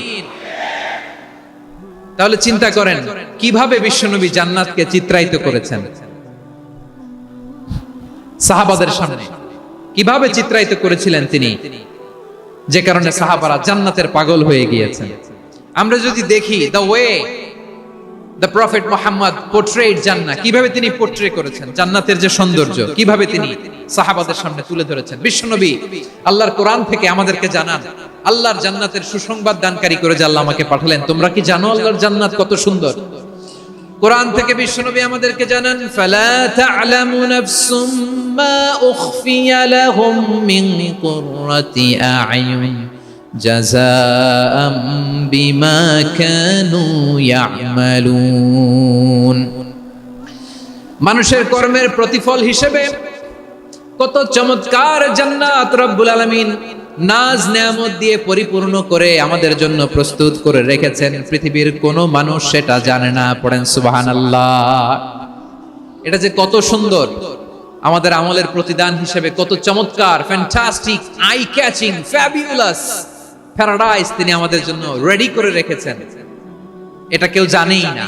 তাহলে চিন্তা করেন কিভাবে বিশ্বনবী জান্নাতকে চিত্রায়িত করেছেন সাহাবাদের সামনে, কিভাবে চিত্রায়িত করেছিলেন তিনি, যে কারণে সাহাবারা জান্নাতের পাগল হয়ে গিয়েছেন। আমরা যদি দেখি the way the prophet Muhammad portrait জান্নাত, কিভাবে তিনি পোর্ট্রে করেছেন জান্নাতের যে সৌন্দর্য, কিভাবে তিনি সাহাবাদের সামনে তুলে ধরেছেন। বিশ্বনবী আল্লাহর কোরআন থেকে আমাদেরকে জানান, আল্লাহর জান্নাতের সুসংবাদ দানকারী করে যে আল্লাহ আমাকে পাঠালেন। তোমরা কি জানো আল্লাহর জান্নাত কত সুন্দর? কোরআন থেকে বিশ্বনবী আমাদেরকে জানান, ফালা তা'লামু নাফসুম মা উখফিয়া লাহুম মিন কুররাতি আ'য়ুন জাযাআম বিমা কানু ইয়া'মালুন। মানুষের কর্মের প্রতিফল হিসেবে কত চমৎকার জান্নাত রব্বুল আলামিন নাজ নেয়ামত দিয়ে পরিপূর্ণ করে আমাদের জন্য প্রস্তুত করে রেখেছেন। পৃথিবীর কোনো মানুষ সেটা জানে না। পড়েন সুবহানাল্লাহ। এটা যে কত সুন্দর, আমাদের আমলের প্রতিদান হিসেবে কত চমৎকার, fantastic, eye catching, fabulous paradise তিনি আমাদের জন্য রেডি করে রেখেছেন। এটা কেউ জানেই না,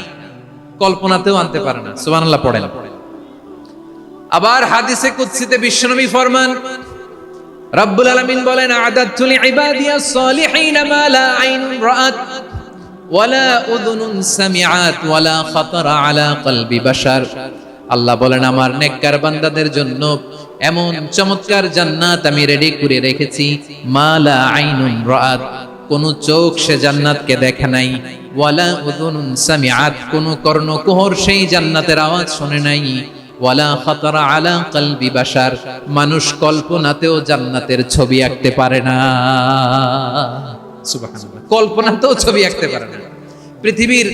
কল্পনাতেও আনতে পারে না। সুবহানাল্লাহ পড়েন। আবার হাদিসে কুদসিতে বিশ্বনবী ফরমান, রব্বুল আলামিন বলেন, আ'দাতু লিইবাদিয়াস সালিহিনা মা লা আইনুন রাআত ওয়ালা উযুনুন সামিআত ওয়ালা খাতারা আলা কলবি বাশার। আল্লাহ বলেন, আমার নেককার বান্দাদের জন্য এমন চমৎকার জান্নাত আমি রেডি করে রেখেছি, মা লা আইনুন রাআত, কোন চোখ সে জান্নাতকে দেখে নাই, ওয়ালা উযুনুন সামিআত, কোন কর্ণকুহর সেই জান্নাতের আওয়াজ শুনে নাই, ওয়ালা খাতারা আলা কলবি বাশার, মানুষ কল্পনাতেও জান্নাতের ছবি আঁকতে পারে না। সুবহানাল্লাহ, কল্পনাতেও ছবি আঁকতে পারে না। পৃথিবীর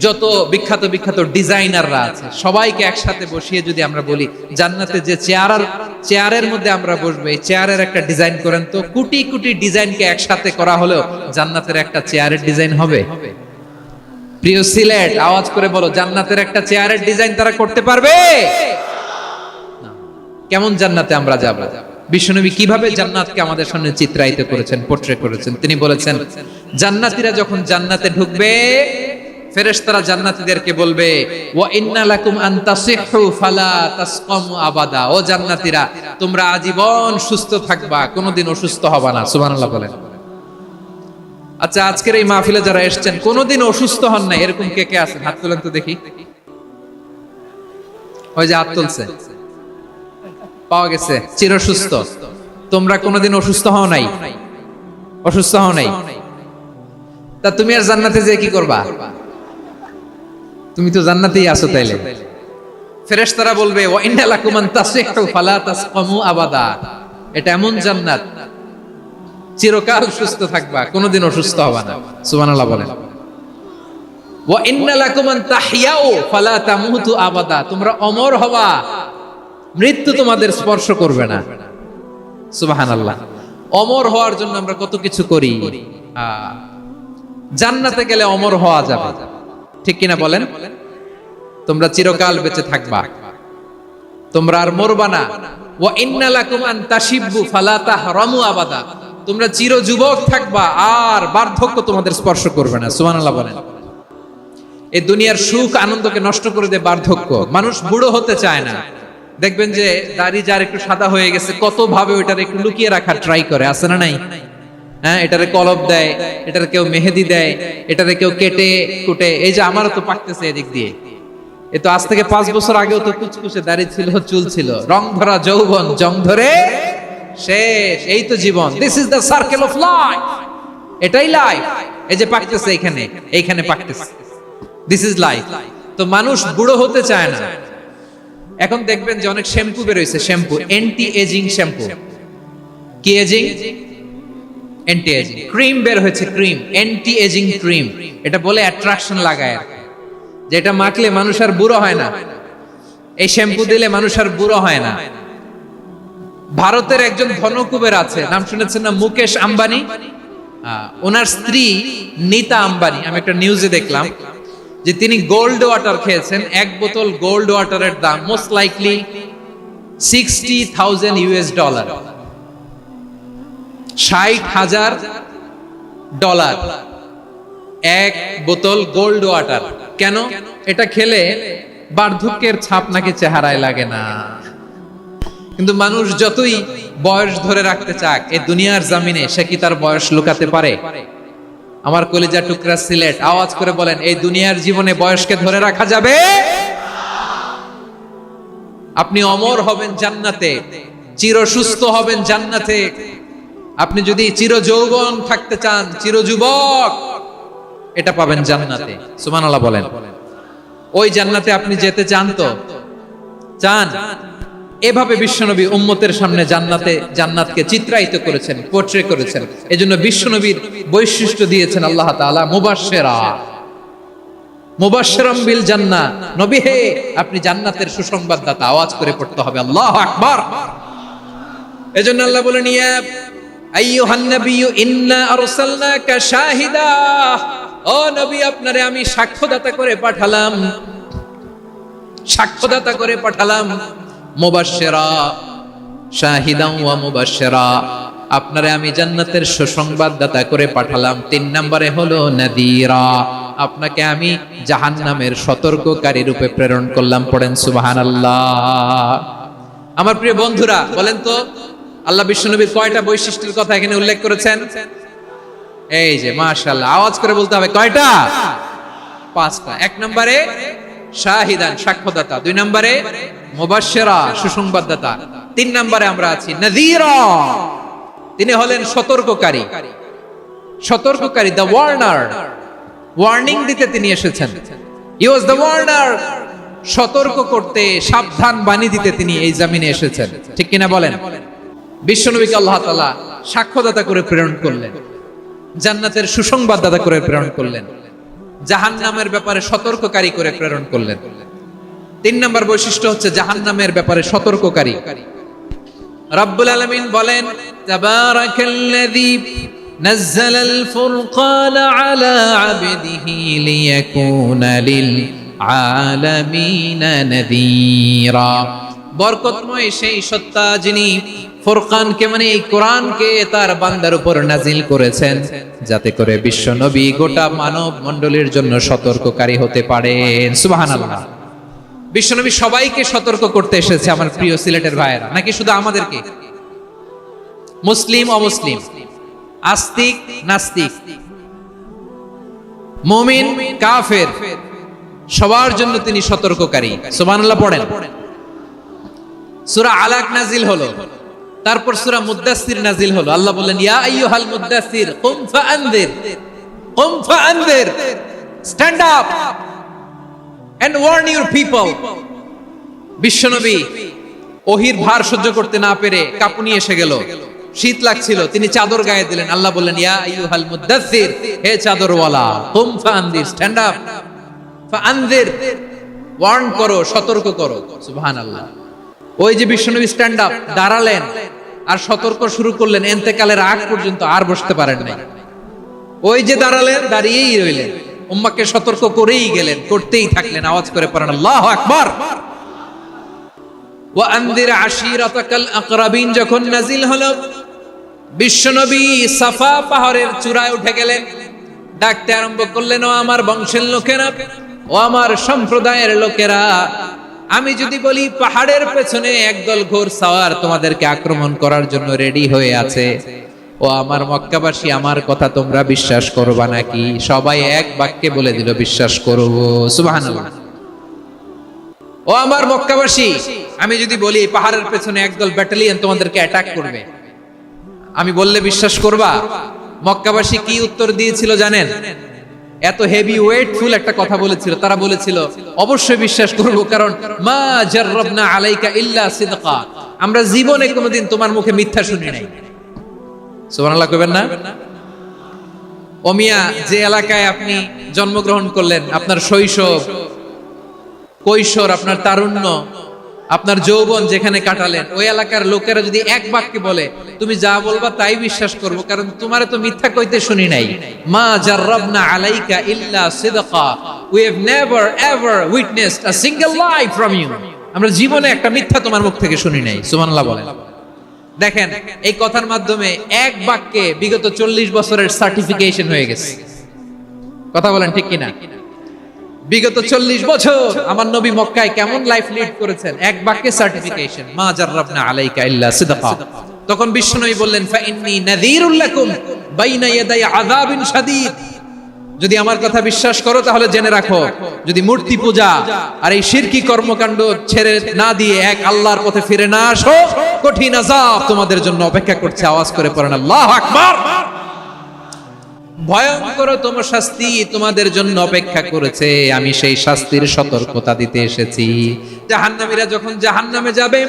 যত বিখ্যাত বিখ্যাত ডিজাইনাররা আছে সবাইকে একসাথে বসিয়ে যদি আমরা বলি জান্নাতে যে চেয়ারের মধ্যে আমরা বসবো, এই চেয়ারের একটা ডিজাইন করেন তো, কোটি কোটি ডিজাইনকে একসাথে করা হলেও জান্নাতের একটা চেয়ারের ডিজাইন হবে? প্রিয় সিলেট, আওয়াজ করে বলো, জান্নাতের একটা চেয়ারের ডিজাইন তারা করতে পারবে? কেমন জান্নাতে আমরা যাব? বিশ্বনবী কিভাবে জান্নাতকে আমাদের সামনে চিত্রায়িত করেছেন, পোর্ট্রে করেছেন? তিনি বলেছেন, জান্নাতীরা যখন জান্নাতে ঢুকবে, ফেরেশতারা জান্নাতীদেরকে বলবে, ওয়া ইন্না লাকুম আন তাসিহু ফালা তাসকামু আবাদা। ও জান্নাতীরা, তোমরা আজীবন সুস্থ থাকবা, কোনোদিন অসুস্থ হবা না। সুবহানাল্লাহ বলেন। আচ্ছা, আজকের এই মাহফিলে যারা এসেছেন কোনোদিন অসুস্থ হন না, এরকম কে কে আছেন? হাত তুলেন তো দেখি। ওই যে হাত তুলছে, পাওয়া গেছে, চিরসুস্থ। তোমরা কোনোদিন অসুস্থ হও নাই? অসুস্থ হও নাই? তা তুমি আর জান্নাতে যে কি করবা? তুমি তো জান্নাতেই আছো তাইলে। ফেরেশতারা বলবে, ওয়া ইন্না লাকুম আন তাসিহু ফালা তাসকামু আবাদা। এটা এমন জান্নাত, চিরকাল সুস্থ থাকবা, কোনোদিন অসুস্থ হবা না। সুবহানাল্লাহ বলেন। ওয়া ইন্না লাকুম আন তাহইয়াউ ফালা তামুতু আবাদা। তোমরা অমর হবা, মৃত্যু তোমাদের স্পর্শ করবে না। সুবহানাল্লাহ। অমর হওয়ার জন্য আমরা কত কিছু করি। জান্নাতে গেলে অমর হওয়া যাবে, ঠিক কিনা বলেন? তোমরা চিরকাল বেঁচে থাকবা, তোমরা আর মরবা না। ওয়া ইন্না লাকুম আন তাশিব্বু ফালা তাহরামু আবাদা। তোমরা চির যুবক থাকবা, আর বার্ধক্য তোমাদের স্পর্শ করবে না। সুবহানাল্লাহ বলেন। এই দুনিয়ার সুখ আনন্দকে নষ্ট করে দেয় বার্ধক্য। মানুষ বুড়ো হতে চায় না। দেখবেন যে দাড়ি যার একটু সাদা হয়ে গেছে, কত ভাবে ওইটার একটু লুকিয়ে রাখার ট্রাই করে, আছে না নাই? হ্যাঁ, এটারে কলব দেয়, এটারে কেউ মেহেদি দেয়, এটারে কেউ কেটে কুটে। এই যে আমারও তো পাকতেছে এদিক দিয়ে। এ তো আজ থেকে 5 বছর আগেও তো কুচকুচে দাড়ি ছিল, চুল ছিল, রং ধরা যৌবন, জং ধরে শেষ। এই তো জীবন। This is the circle of life. এটাই লাইফ। এই যে পাকতেছে এইখানে, এইখানে পাকতেছে। This is life. তো মানুষ বুড়ো হতে চায় না। এখন দেখবেন যে অনেক শ্যাম্পু বের হইছে, শ্যাম্পু, অ্যান্টি এজিং শ্যাম্পু। কি এজিং? Anti ageing. ক্রিম বের হয়েছে, ক্রিম, অ্যান্টি এজিং ক্রিম। এটা বলে অ্যাট্রাকশন লাগায়, যেটা মাখলে মানুষ আর বুড়ো হয় না। এই শ্যাম্পু দিলে মানুষ আর বুড়ো হয় না। ভারতের একজন ধনকুবের আছে, নাম শুনেছেন না? মুকেশ আম্বানি। ওনার স্ত্রী নীতা আম্বানি, আমি একটা নিউজে দেখলাম যে তিনি গোল্ড ওয়াটার খেয়েছেন। এক বোতল গোল্ড ওয়াটারের দাম মোস্ট লাইকলি $60,000 $60,000 এক বোতল গোল্ড ওয়াটার। কেন? এটা খেলে বার্ধক্যের ছাপ নাকি চেহারায় লাগে না। কিন্তু মানুষ যতই বয়স ধরে রাখতে চাক, এই দুনিয়ার জামিনে সে কি তার বয়স লুকাতে পারে? আমার কলিজা টুকরা সিলেট, আওয়াজ করে বলেন, এই দুনিয়ার জীবনে বয়সকে ধরে রাখা যাবে? আপনি অমর হবেন জান্নাতে, চির সুস্থ হবেন জান্নাতে। আপনি যদি চির যৌবন থাকতে চান, চির যুবক, এটা পাবেন জান্নাতে। সুবহানাল্লাহ বলেন। ওই জান্নাতে আপনি যেতে চান তো? চান? এভাবে বিশ্বনবী উম্মতের সামনে জান্নাতকে চিত্রায়িত করেছেন, পোর্ট্রে করেছেন। এজন্য বিশ্বনবীর বৈশিষ্ট্য দিয়েছেন আল্লাহ তাআলা মুবাশশিরাম বিল জান্নাহ। নবী হে, আপনি জান্নাতের সুসংবাদদাতা। আওয়াজ করে পড়তে হবে আল্লাহু আকবার। এজন্য আল্লাহ বলেন, ইয়া আইয়ুহান নাবিয়্যু ইন্না আরসালনাকা শাহিদা। ও নবী, আপনারে আমি সাক্ষ্যদাতা করে পাঠালাম, সাক্ষ্যদাতা করে পাঠালাম। মুবাশশিরা, শাহিদান ওয়া মুবাশশিরা, আপনারে আমি জান্নাতের সুসংবাদদাতা করে পাঠালাম। 3 নম্বরে হলো নাদিরা, আপনাকে আমি জাহান্নামের সতর্ককারী রূপে প্রেরণ করলাম। পড়েন সুবহানাল্লাহ। আমার প্রিয় বন্ধুরা, বলেন তো আল্লাহ বিশ্বনবীর কয়টা বৈশিষ্ট্যের কথা এখানে উল্লেখ করেছেন? এই যে মাশাআল্লাহ, আওয়াজ করে বলতে হবে, কয়টা? 5টা। 1 নম্বরে শাহিদান, সাক্ষ্যদাতা। 2 নম্বরে মুবাশশিরা, সুসংবাদদাতা। 3 নম্বরে আমরা আছি নাযীরা, তিনি হলেন সতর্ককারী। সতর্ককারী, দ্য ওয়ার্নার, ওয়ার্নিং দিতে তিনি এসেছেন। হি ওয়াজ দ্য ওয়ার্নার, সতর্ক করতে, সাবধান বাণী দিতে তিনি এই জমিনে এসেছেন। ঠিক কিনা বলেন? বিশ্বনবীকে আল্লাহ তাআলা সাক্ষ্যদাতা করে প্রেরণ করলেন, জান্নাতের সুসংবাদদাতা করে প্রেরণ করলেন। জাহান্নামের ব্যাপারে সতর্ককারী করে প্রেরণ করলেন। 3 নম্বর বৈশিষ্ট্য হচ্ছে জাহান্নামের ব্যাপারে সতর্ককারী। রব্বুল আলামিন বলেন, তাবারাকাল্লাযী নাযালাল ফুরকানা আলা আবদিহি লিয়াকুনা লিল আলামিনা নাযীরা। বরকতময় সেই সত্তা যিনি ফুরকানকে মানে এই কোরআনকে তার বান্দার উপর নাজিল করেছেন, যাতে করে বিশ্ব নবী গোটা মানব মণ্ডলীর জন্য সতর্ককারী হতে পারেন। সুবহানাল্লাহ। বিশ্বনবী সবাইকে সতর্ক করতে এসেছে, আমার প্রিয় সিলেটের ভাইয়েরা, নাকি শুধু আমাদেরকে? মুসলিম অমুসলিম, আস্তিক নাস্তিক, মুমিন কাফের, সবার জন্য তিনি সতর্ককারী। সুবহানাল্লাহ পড়েন। সূরা আলাক নাজিল হলো, তারপর সূরা মুদ্দাসসির নাজিল হলো। আল্লাহ বললেন, ইয়া আইয়ুহাল মুদ্দাসসির কুম ফাআনযির, stand up and warn your people. বিশ্বনবী ওহির ভার সহ্য করতে না পেরে কাঁপুনি এসে গেল, শীত লাগছিল, তিনি চাদর গায়ে দিলেন। আল্লাহ বললেন, ইয়া আইয়ুহাল মুদ্দাসসির, হে চাদরওয়ালা, কুম ফাআনযির, স্ট্যান্ড আপ, ফাআনযির, ওয়ার্ন করো, সতর্ক করো। সুবহানাল্লাহ। ওই যে বিশ্বনবী স্ট্যান্ড আপ, দাঁড়ালেন আর সতর্ক শুরু করলেন, ইন্তেকালের আগ পর্যন্ত আর বসতে পারেন নাই। ওই যে দাঁড়ালেন, দাঁড়িয়েই রইলেন, উম্মাহকে সতর্ক করেই গেলেন, করতেই থাকলেন। আওয়াজ করে পড়েন আল্লাহু আকবার। ওয়া আনদির আশিরাতাকাল আকরাবিন যখন নাজিল হলো, বিশ্বনবী সাফা পাহাড়ের চূড়ায় উঠে গেলেন, ডাকতে আরম্ভ করলেন, ও আমার বংশের লোকেরা, ও আমার সম্প্রদায়ের লোকেরা, আমি যদি বলি পাহাড়ের পেছনে একদল ঘোড়সাওয়ার তোমাদেরকে আক্রমণ করার জন্য রেডি হয়ে আছে, ও আমার মক্কাবাসী, আমার কথা তোমরা বিশ্বাস করবা নাকি? সবাই এক বাক্যে বলে দিল, বিশ্বাস করব। সুবহানাল্লাহ। ও আমার মক্কাবাসী, আমি যদি বলি পাহাড়ের পেছনে একদল ব্যাটালিয়ন তোমাদেরকে অ্যাটাক করবে, আমি বললে বিশ্বাস করবা? মক্কাবাসী কি উত্তর দিয়েছিল জানেন? এত হেভি ওয়েটফুল একটা কথা বলেছিল। তারা বলেছিল, অবশ্যই বিশ্বাস করব, কারণ মা জাররাবনা আলাইকা ইল্লা সিদকা, আমরা জীবনে কোনোদিন তোমার মুখে মিথ্যা শুনি নাই। সুবহানাল্লাহ কইবেন না? ও মিয়া, যে এলাকায় আপনি জন্মগ্রহণ করলেন, আপনার শৈশব, কৈশোর, আপনার তারুণ্য, আপনার যৌবন যেখানে কাটালেন, ওই এলাকার লোকেরা যদি এক বাক্যে বলে তুমি যা বলবা তাই বিশ্বাস করব, কারণ তোমারে তো মিথ্যা কইতে শুনি নাই। মা জাররাবনা আলাইকা ইল্লা সিদকা, we have never ever witnessed a single lie from you, আমরা জীবনে একটা মিথ্যা তোমার মুখ থেকে শুনি নাই। সুবহানাল্লাহ বলেন। দেখেন, এই কথার মাধ্যমে এক বাক্যে বিগত 40 বছরের সার্টিফিকেশন হয়ে গেছে। কথা বলেন ঠিক কিনা? বিগত 40 বছর আমার নবী মক্কায় কেমন লাইফ লিড করেছেন, এক বাক্যে সার্টিফিকেশন, মা জাররাবনা আলাইকা ইল্লা সিদকা। তখন বিশ্বনবী বললেন, ফা ইন্নী নাযীরুল লাকুম বাইনা ইয়াদাই আযাবিন শাদীদ, যদি আমার কথা বিশ্বাস করো তাহলে জেনে রাখো, যদি মূর্তি পূজা আর এই শিরকি কর্মকাণ্ড ছেড়ে না দিয়ে এক আল্লাহর পথে ফিরে না আসো, কঠিন আযাব তোমাদের জন্য অপেক্ষা করছে। আওয়াজ করে পড়েন আল্লাহু আকবার। ভয়ঙ্কর তোমার শাস্তি তোমাদের জন্য অপেক্ষা করেছে, আমি সেই শাস্তির সতর্কতা দিতে এসেছি। জাহান্নামীরা যখন জাহান্নামে যাবে,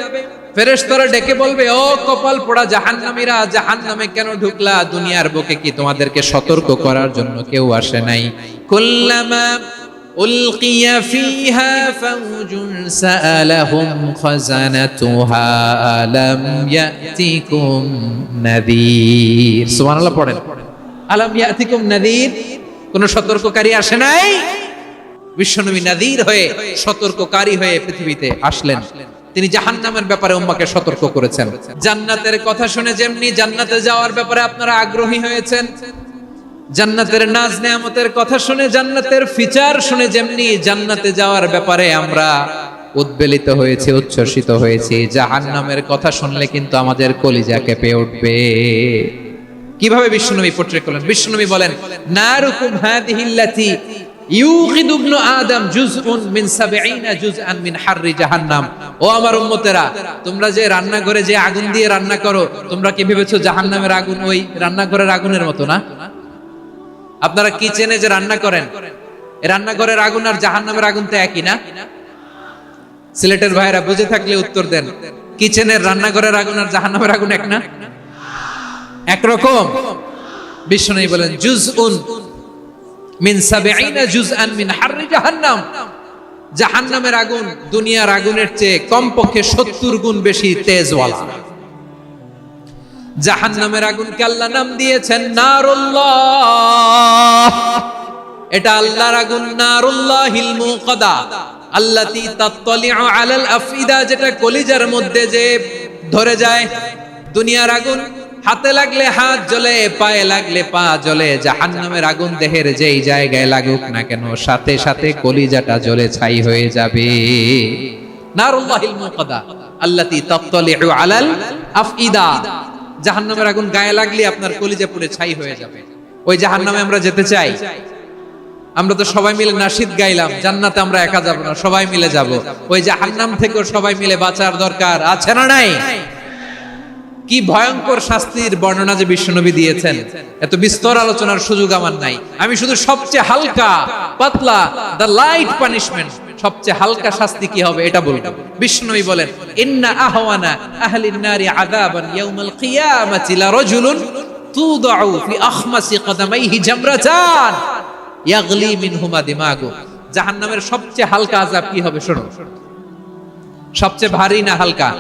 ফেরেশতারা ডেকে বলবে, ও কপাল পোড়া জাহান্নামীরা, জাহান্নামে কেন ঢুকলা? দুনিয়ার বুকে কি তোমাদেরকে সতর্ক করার জন্য কেউ আসে নাই? কুল্লামা উলকিয়া ফিহা ফাউজুন সাআলাহুম খাযানাতুহা আলাম ইয়াতিকুম নাযীর। সুবহানাল্লাহ পড়েন। আলাম ইয়াতিকুম নাযীর, কোন সতর্ককারী আসে নাই? বিশ্বনবী নাযীর হয়ে, সতর্ককারী হয়ে পৃথিবীতে আসলেন। তিনি জাহান্নামের ব্যাপারে উম্মাহকে সতর্ক করেছেন। জান্নাতের কথা শুনে যেমনি জান্নাতে যাওয়ার ব্যাপারে আপনারা আগ্রহী হয়েছেন, জান্নাতের নাজ নেয়ামতের কথা শুনে, জান্নাতের ফিচার শুনে যেমনি জান্নাতে যাওয়ার ব্যাপারে আমরা উদ্বেলিত হয়েছি, উচ্ছ্বসিত হয়েছি, জাহান্নামের কথা শুনলে কিন্তু আমাদের কলিজা কেঁপে উঠবে। কিভাবে বিশ্বনবী পোট্রে করলেন? বিশ্বনবী বলেন, নারুকুম হাদিহিল্লাতি ইউকিদু ইবনু আদম জুজউন মিন 70 জুজআন মিন হাররি জাহান্নাম। ও আমার উম্মতেরা, তোমরা যে রান্নাঘরে যে আগুন দিয়ে রান্না করো, তোমরা কি ভেবেছো জাহান্নামের আগুন ওই রান্নাঘরের আগুনের মতো না? আপনারা কিচেনে যে রান্না করেন, এই রান্নাঘরের আগুন আর জাহান্নামের আগুন তো একই না? সিলেটের ভাইরা বুঝে থাকলে উত্তর দেন, কিচেনের রান্নাঘরের আগুন আর জাহান্নামের আগুন এক না? একরকম? বিশ্বনবী বলেন, জুজউন মিন 70 জুজআন মিন হাররি জাহান্নাম। জাহান্নামের আগুন দুনিয়ার আগুনের চেয়ে কমপক্ষে 70 গুণ বেশি তেজওয়ালা। জাহান্নামের আগুনকে আল্লাহ নাম দিয়েছেন নারুল্লাহ। এটা আল্লাহর আগুন, নারুল্লাহিল মুকাদা আল্লাতী তাত্তালিউ আলাল আফইদা, যেটা কলিজার মধ্যে যে ধরে যায়। দুনিয়ার আগুন হাতে লাগলে হাত জ্বলে, পায়ে লাগলে পা জ্বলে। জাহান্নামের আগুন দেহের যেই জায়গায় লাগুক না কেন সাথে সাথে কলিজাটা জ্বলে ছাই হয়ে যাবে। নারুল্লাহিল মুকাদা আল্লাতী তাত্তালিউ আলাল আফইদা। জাহান্নামের আগুন গায়ে লাগলে আপনার কলিজা পুড়ে ছাই হয়ে যাবে। ওই জাহান্নামে আমরা যেতে চাই? আমরা তো সবাই মিলে নাশিদ গাইলাম, জান্নাতে আমরা একা যাব না, সবাই মিলে যাব। ওই জাহান্নাম থেকেও সবাই মিলে বাঁচার দরকার আছে না নাই? কি ভয়ঙ্কর শাস্তির বর্ণনা যে বিশ্বনবী দিয়েছেন, এত বিস্তর আলোচনার সুযোগ আমার নাই। আমি শুধু সবচেয়ে হালকা পাতলা, দ্য লাইট পানিশমেন্ট, সবচেয়ে হালকা শাস্তি কি হবে এটা বলবো। বিশ্বনবী বলেন, ইন্না আহওয়ানা আহলিন নারি আযাবান ইয়াউমাল কিয়ামাতি লারাজুলুন তুদাউ ফি আখমাসি কদামাইহি জামরাতান ইয়াগলি মিনহুমা দিমাগু। জাহান্নামের সবচেয়ে হালকা আযাব কি হবে শোনো। সবচেয়ে ভারী না হালকা?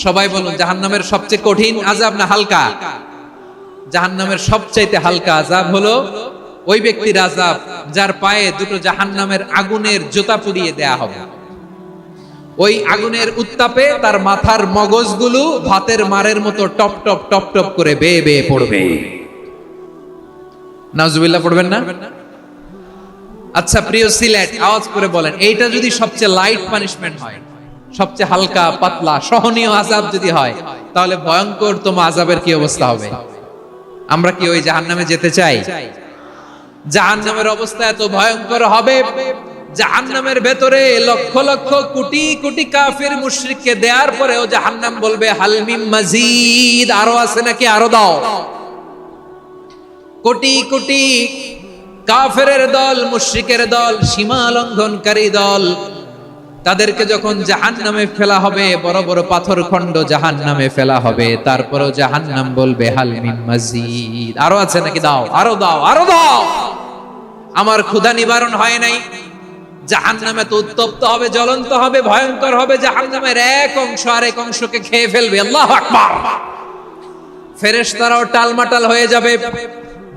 সবাই বলুন, জাহান্নামের সবচেয়ে কঠিন আযাব না হালকা? জাহান্নামের সবচাইতে হালকা আযাব হলো ওই ব্যক্তির আযাব যার পায়ে দুটো জাহান্নামের আগুনের জুতা পুড়িয়ে দেয়া হবে। ওই আগুনের উত্তাপে তার মাথার মগজগুলো ভাতের মারের মতো টপ টপ টপ টপ করে বেয়ে বেয়ে পড়বে। নাউজুবিল্লাহ পড়বেন না? আচ্ছা প্রিয় সিলেট, আওয়াজ করে বলেন, এইটা যদি সবচেয়ে লাইট পানিশমেন্ট হয়, সবচেয়ে হালকা পাতলা সহনীয় আযাব যদি হয়, তাহলে ভয়ঙ্করতম আযাবের কি অবস্থা হবে? আমরা কি ওই জাহান্নামে যেতে চাই? জাহান্নামের অবস্থা এত ভয়ঙ্কর হবে, জাহান্নামের ভেতরে লক্ষ লক্ষ কোটি কোটি কাফির মুশরিককে দেওয়ার পরেও জাহান্নাম বলবে হাল মিন মাজিদ, আরো আছে নাকি, আরো দাও। কোটি কোটি কাফেরের দল, মুশরিকের দল, সীমা লঙ্ঘনকারী দল, তাদেরকে যখন জাহান্নামে ফেলা হবে, বড় বড় পাথর খণ্ড জাহান্নামে ফেলা হবে, তারপরেও জাহান্নাম বলবে হাল মিন মাজিদ, আরো আছে নাকি, দাও, আরো দাও, আরো দাও। আমার ক্ষুধা নিবারণ হয় নাই। জাহান্নামে তো উত্তপ্ত হবে, জ্বলন্ত হবে, ভয়ঙ্কর হবে। জাহান্নামের এক অংশ আরেক অংশকে খেয়ে ফেলবে। আল্লাহু আকবার। ফেরেশতারাও টালমাটাল হয়ে যাবে।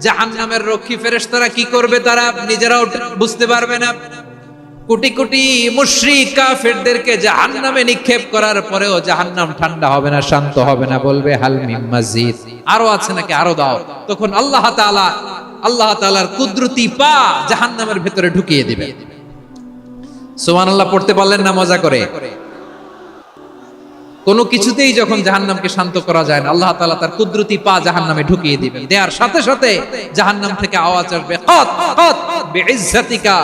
জাহান্নামের রক্ষী ফেরেশতারা কি করবে তারা নিজেরাও বুঝতে পারবে না। কোটি কোটি মুশরিক কাফেরদেরকে জাহান্নামে নিক্ষেপ করার পরেও জাহান্নাম ঠান্ডা হবে না, শান্ত হবে না, বলবে হাল মিন মাজিদ, আরো আছে নাকি, আরো দাও। তখন আল্লাহ তাআলার কুদরতি পা জাহান্নামের ভেতরে ঢুকিয়ে দিবে। সুবহানাল্লাহ পড়তে পারলেন না মজা করে? কোনো কিছুতেই যখন জাহান্নামকে শান্ত করা যায় না, আল্লাহ তাআলা তার কুদরতি পা জাহান্নামে ঢুকিয়ে দিবেন। দেওয়ার সাথে সাথে জাহান্নাম থেকে আওয়াজ আসবে, কত কত বিইজ্জাতিকা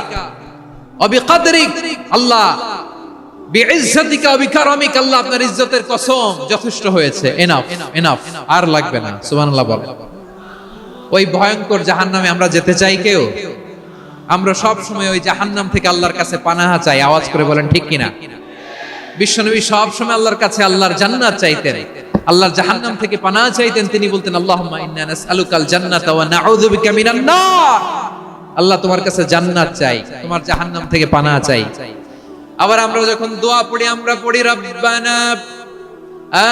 ওয়া বিকদরিক, আল্লাহ বিইজ্জাতিকা ওয়া বিকারামিক, আল্লাহ আপনার ইজ্জতের কসম, যথেষ্ট হয়েছে, এনাফ এনাফ, আর লাগবে না। সুবহানাল্লাহ বলেন। ওই ভয়ঙ্কর জাহান্নামে আমরা যেতে চাই কেউ? আমরা সব সময় ওই জাহান্নাম থেকে আল্লাহর কাছে পানাহা চাই। আওয়াজ করে বলেন ঠিক কিনা? বিশ্বনবী সব সময় আল্লাহর কাছে আল্লাহর জান্নাত চাইতেন, আল্লাহর জাহান্নাম থেকে পানাহা চাইতেন। তিনি বলতেন, আল্লাহুম্মা ইন্না নাসআলুকাল জান্নাতা ওয়া নাউযু বিকা মিনান নার। আল্লাহ তোমার কাছে জান্নাত চাই, তোমার জাহান্নাম থেকে পানাহা চাই। আবার আমরা যখন দোয়া পড়ি, আমরা পড়ি রব্বানা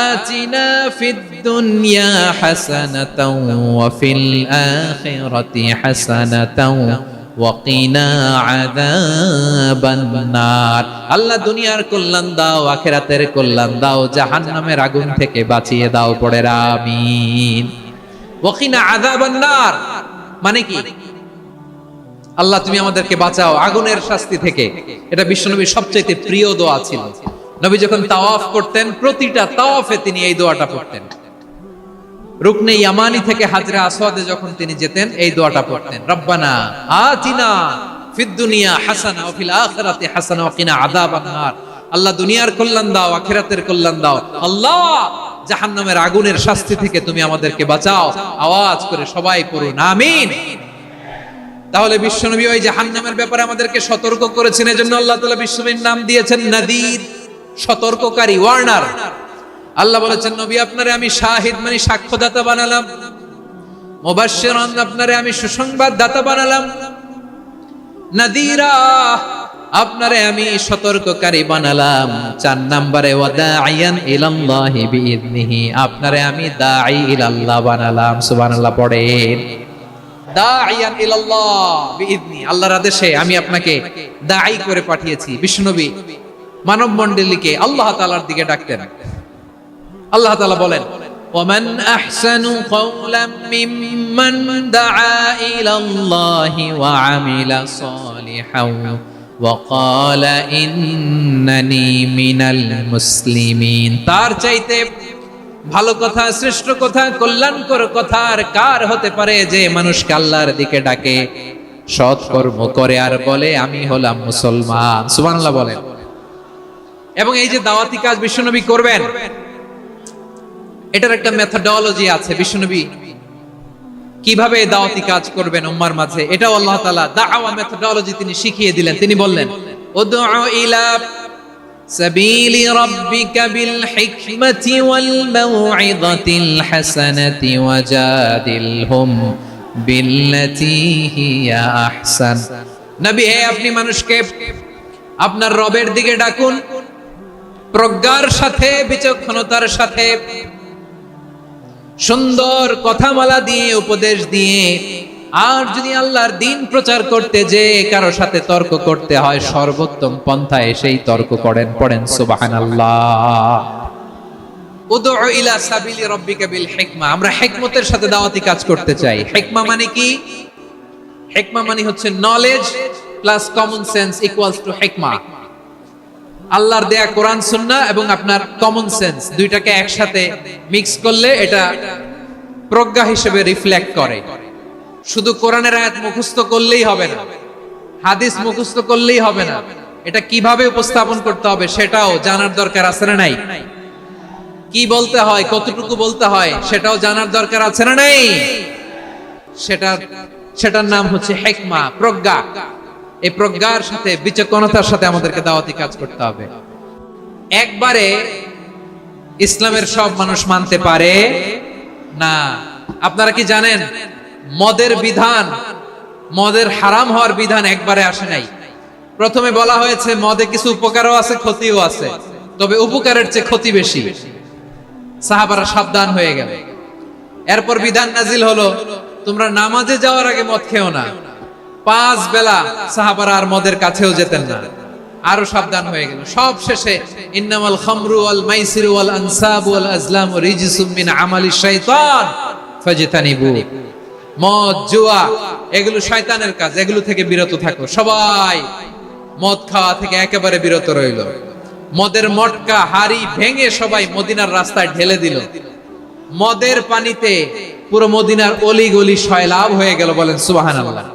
আতিনা ফিদ দুনিয়া হাসানাতাও ওয়া ফিল আখিরাতি হাসানাতাও ওয়া কিনা আযাবান নার। আল্লাহ দুনিয়ার কল্যাণ দাও, আখিরাতের কল্যাণ দাও, জাহান্নামের আগুন থেকে বাঁচিয়ে দাও, পড়ে আমিন। ওয়া কিনা আযাবান নার মানে কি? আল্লাহ তুমি আমাদেরকে বাঁচাও আগুনের শাস্তি থেকে। এটা বিশ্বনবীর সবচেয়ে প্রিয় দোয়া ছিল। নবী যখন তাওয়াফ করতেন, প্রতিটা তাওয়াফে তিনি এই দোয়াটা পড়তেন। রুকনে ইয়ামানি থেকে হাজরা আসওয়াদে যখন তিনি যেতেন, এই দোয়াটা পড়তেন, রব্বানা আতিনা ফিদ দুনিয়া হাসানা ওয়া ফিল আখিরাতি হাসানা ওয়া কিনা আযাবান নার। আল্লাহ দুনিয়ার কল্যাণ দাও, আখিরাতের কল্যাণ দাও। আল্লাহ জাহান্নামের আগুনের শাস্তি থেকে তুমি আমাদেরকে বাঁচাও। আওয়াজ করে সবাই পড়ুন আমিন। তাহলে বিশ্বনবী ওই জাহান্নামের ব্যাপারে আমাদেরকে সতর্ক করেছেন। এজন্য আল্লাহ তাআলা বিশ্বনবীর নাম দিয়েছেন নাদির, সতর্ককারী, ওয়ার্নার। আল্লাহ বলেছেন, নবী আপনারে আমি শাহিদ মানে সাক্ষ্যদাতা বানালাম, মুবাশশিরান আপনারে আমি সুসংবাদ দাতা বানালাম, নাদিরা, আপনারে আমি সতর্ককারী বানালাম। 4 নম্বরে ওয়াদাইয়ান ইলাল্লাহি বিইذনিহি, আপনারে আমি দাঈ ইলাল্লাহ বানালাম। সুবহানাল্লাহ পড়েন। দাঈয়ান ইলাল্লাহ বিইذনি, আল্লাহর আদেশে আমি আপনাকে দাঈ করে পাঠিয়েছি। বিশ্বনবী মানব মণ্ডলীকে আল্লাহ তাআলার দিকে ডাকতেন। আল্লাহ তাআলা বলেন, ওয়ামান আহসানু কওলাম মিম্মান দাআ ইলাল্লাহি ওয়া আমিলা সালিহান ওয়া ক্বালা ইন্নানি মিনাল মুসলিমিন। তার চাইতে ভালো কথা, শ্রেষ্ঠ কথা, কল্যাণকর কথা আর কার হতে পারে যে মানুষকে আল্লাহর দিকে ডাকে, সৎ কর্ম করে আর বলে আমি হলাম মুসলমান। সুবহানাল্লাহ বলেন। এবং এই যে দাওয়াতি কাজ বিশ্বনবী করবেন, এটার একটা মেথডোলজি আছে। বিশ্বনবী কিভাবে দাওয়াতি কাজ করবেন উম্মার মাঝে, এটাও আল্লাহ তাআলা দাওয়া মেথডোলজি তিনি শিখিয়ে দিলেন। তিনি বললেন, উদউ ইলা সাবিলি রাব্বিকা বিল হিকমাতি ওয়াল মাউইযাতিল হাসানাতি ওয়াজাদিলহুম বিল্লাতী হিয়া আহসান। নবী হে, আপনি মানুষকে আপনার রবের দিকে ডাকুন প্রজ্ঞার সাথে, বিচক্ষণতার সাথে, সুন্দর কথামালা দিয়ে, উপদেশ দিয়ে। আর যদি আল্লাহর দ্বীন প্রচার করতে যে কারো সাথে তর্ক করতে হয়, সর্বোত্তম পন্থায় সেই তর্ক করেন। পড়েন সুবহানাল্লাহ। উদউ ইলা সাবিলি রাব্বিকা বিল হিকমা, আমরা হিকমতের সাথে দাওয়াতি কাজ করতে চাই। হিকমা মানে কি? হিকমা মানে হচ্ছে knowledge plus common sense equals to হিকমা। আল্লাহর দেয়া কোরআন সুন্নাহ এবং আপনার কমন সেন্স দুইটাকে একসাথে মিক্স করলে এটা প্রজ্ঞা হিসেবে রিফ্লেক্ট করে। শুধু কোরআনের আয়াত মুখস্থ করলেই হবে না, হাদিস মুখস্থ করলেই হবে না, এটা কিভাবে উপস্থাপন করতে হবে সেটাও জানার দরকার আছে না নাই? কি বলতে হয়, কতটুকু বলতে হয় সেটাও জানার দরকার আছে না নাই? সেটার নাম হচ্ছে হিকমা, প্রজ্ঞা। এই প্রজ্ঞার সাথে, বিচক্ষণতার সাথে আমাদেরকে দাওয়াতি কাজ করতে হবে। একবারে ইসলামের সব মানুষ মানতে পারে না। আপনারা কি জানেন মদের বিধান, মদের হারাম হওয়ার বিধান একবারে আসে নাই। প্রথমে বলা হয়েছে মদে কিছু উপকারও আছে, ক্ষতিও আছে, তবে উপকারের চেয়ে ক্ষতি বেশি। সাহাবারা সাবধান হয়ে গেল। এরপর বিধান নাজিল হলো, তোমরা নামাজে যাওয়ার আগে মদ খেও না। 5 বেলা সাহাবারা আর মদের কাছেও যেতেন না, আরো সাবধান হয়ে গেল। সব শেষে ইন্নামাল খামরু ওয়াল মাইসিরু ওয়াল আনসাবু ওয়াল আজলামু রিজসুম মিন আমালিশ শাইতান ফাজতানিবু। মদ, জুয়া এগুলো শয়তানের কাজ, এগুলো থেকে বিরত থাকো। সবাই মদ খাওয়া থেকে একেবারে বিরত রইল। মদের মটকা হাড়ি ভেঙে সবাই মদিনার রাস্তায় ঢেলে দিল। মদের পানিতে পুরো মদিনার অলি গলি সয়লাভ হয়ে গেল। বলেন সুবহানাল্লাহ।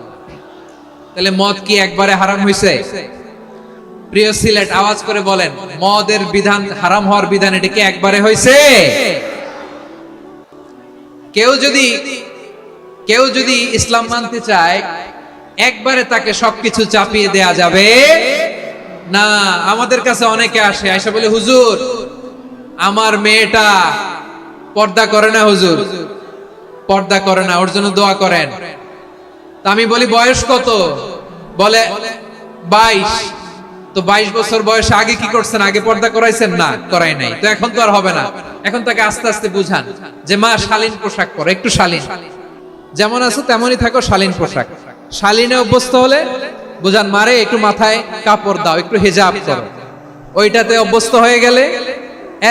তাহলে মদ কি একবারে হারাম হইছে? প্রিয় সিলেট আওয়াজ করে বলেন, মদের বিধান, হারাম হওয়ার বিধান এটা কি একবারে হইছে? কেউ যদি ইসলাম মানতে চায় একবারে তাকে সবকিছু চাপিয়ে দেয়া যাবে না। আমাদের কাছে অনেকে আসে, আয়সা বলে, হুজুর আমার মেয়েটা পর্দা করে না, হুজুর পর্দা করে না, ওর জন্য দোয়া করেন। তা আমি বলি বয়স কত? বলে 22। তো 22 বছর বয়সে আগে কি করছেন? আগে পর্দা করাইছেন? না, করাই নাই। তো এখন তো আর হবে না। এখন তাকে আস্তে আস্তে বুঝান যে মা শালীন পোশাক পরো, একটু শালীন, যেমন আছো তেমনই থাকো, শালীন পোশাক। শালীনে অভ্যস্ত হলে বুঝান, মারে একটু মাথায় কাপড় দাও, একটু হিজাব করো। ওইটাতে অভ্যস্ত হয়ে গেলে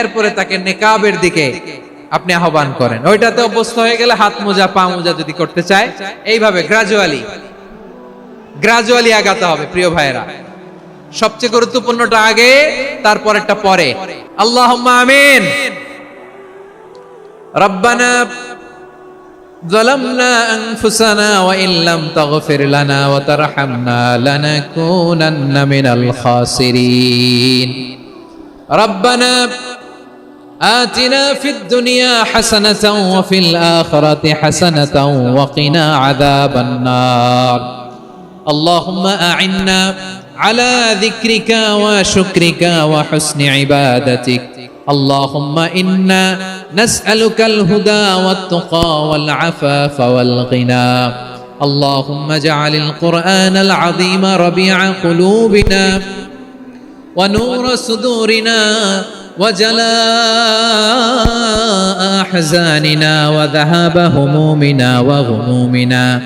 এরপরে তাকে নেকাবের দিকে আপনি আহ্বান করেন। ওইটাতে অভ্যস্ত হয়ে গেলে হাত মোজা, পা মোজা যদি করতে চায়, এইভাবে গ্রাজুয়ালি আগাতে হবে। প্রিয় ভাইয়েরা, সবচেয়ে গুরুত্বপূর্ণটা আগে, তারপরেরটা পরে। আল্লাহুম্মা আমিন। রব্বানা যালামনা আনফুসানা ওয়া ইন লাম তাগফির লানা ওয়া তারহামনা লানাকুনান্না মিনাল খাসিরিন। রব্বানা آتنا في الدنيا حسنة وفي الآخرة حسنة وقنا عذاب النار. اللهم أعنا على ذكرك وشكرك وحسن عبادتك. اللهم إنا نسألك الهدى والتقى والعفاف والغنى. اللهم اجعل القرآن العظيم ربيع قلوبنا ونور صدورنا وجلاء أحزاننا وذهاب همومنا وغمومنا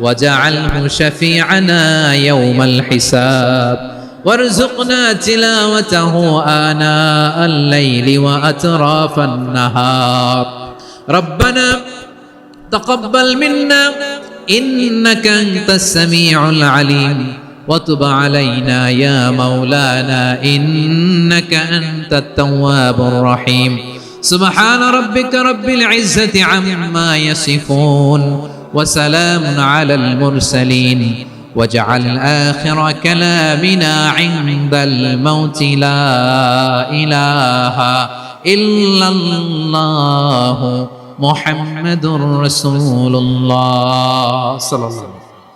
واجعله شفيعنا يوم الحساب وارزقنا تلاوته آناء الليل وأطراف النهار ربنا تقبل منا إنك أنت السميع العليم وتب علينا يا مولانا إنك أنت التواب الرحيم سبحان ربك رب العزة عما يصفون وسلام على المرسلين واجعل آخر كلامنا عند الموت لا إله إلا الله محمد رسول الله صلى الله عليه وسلم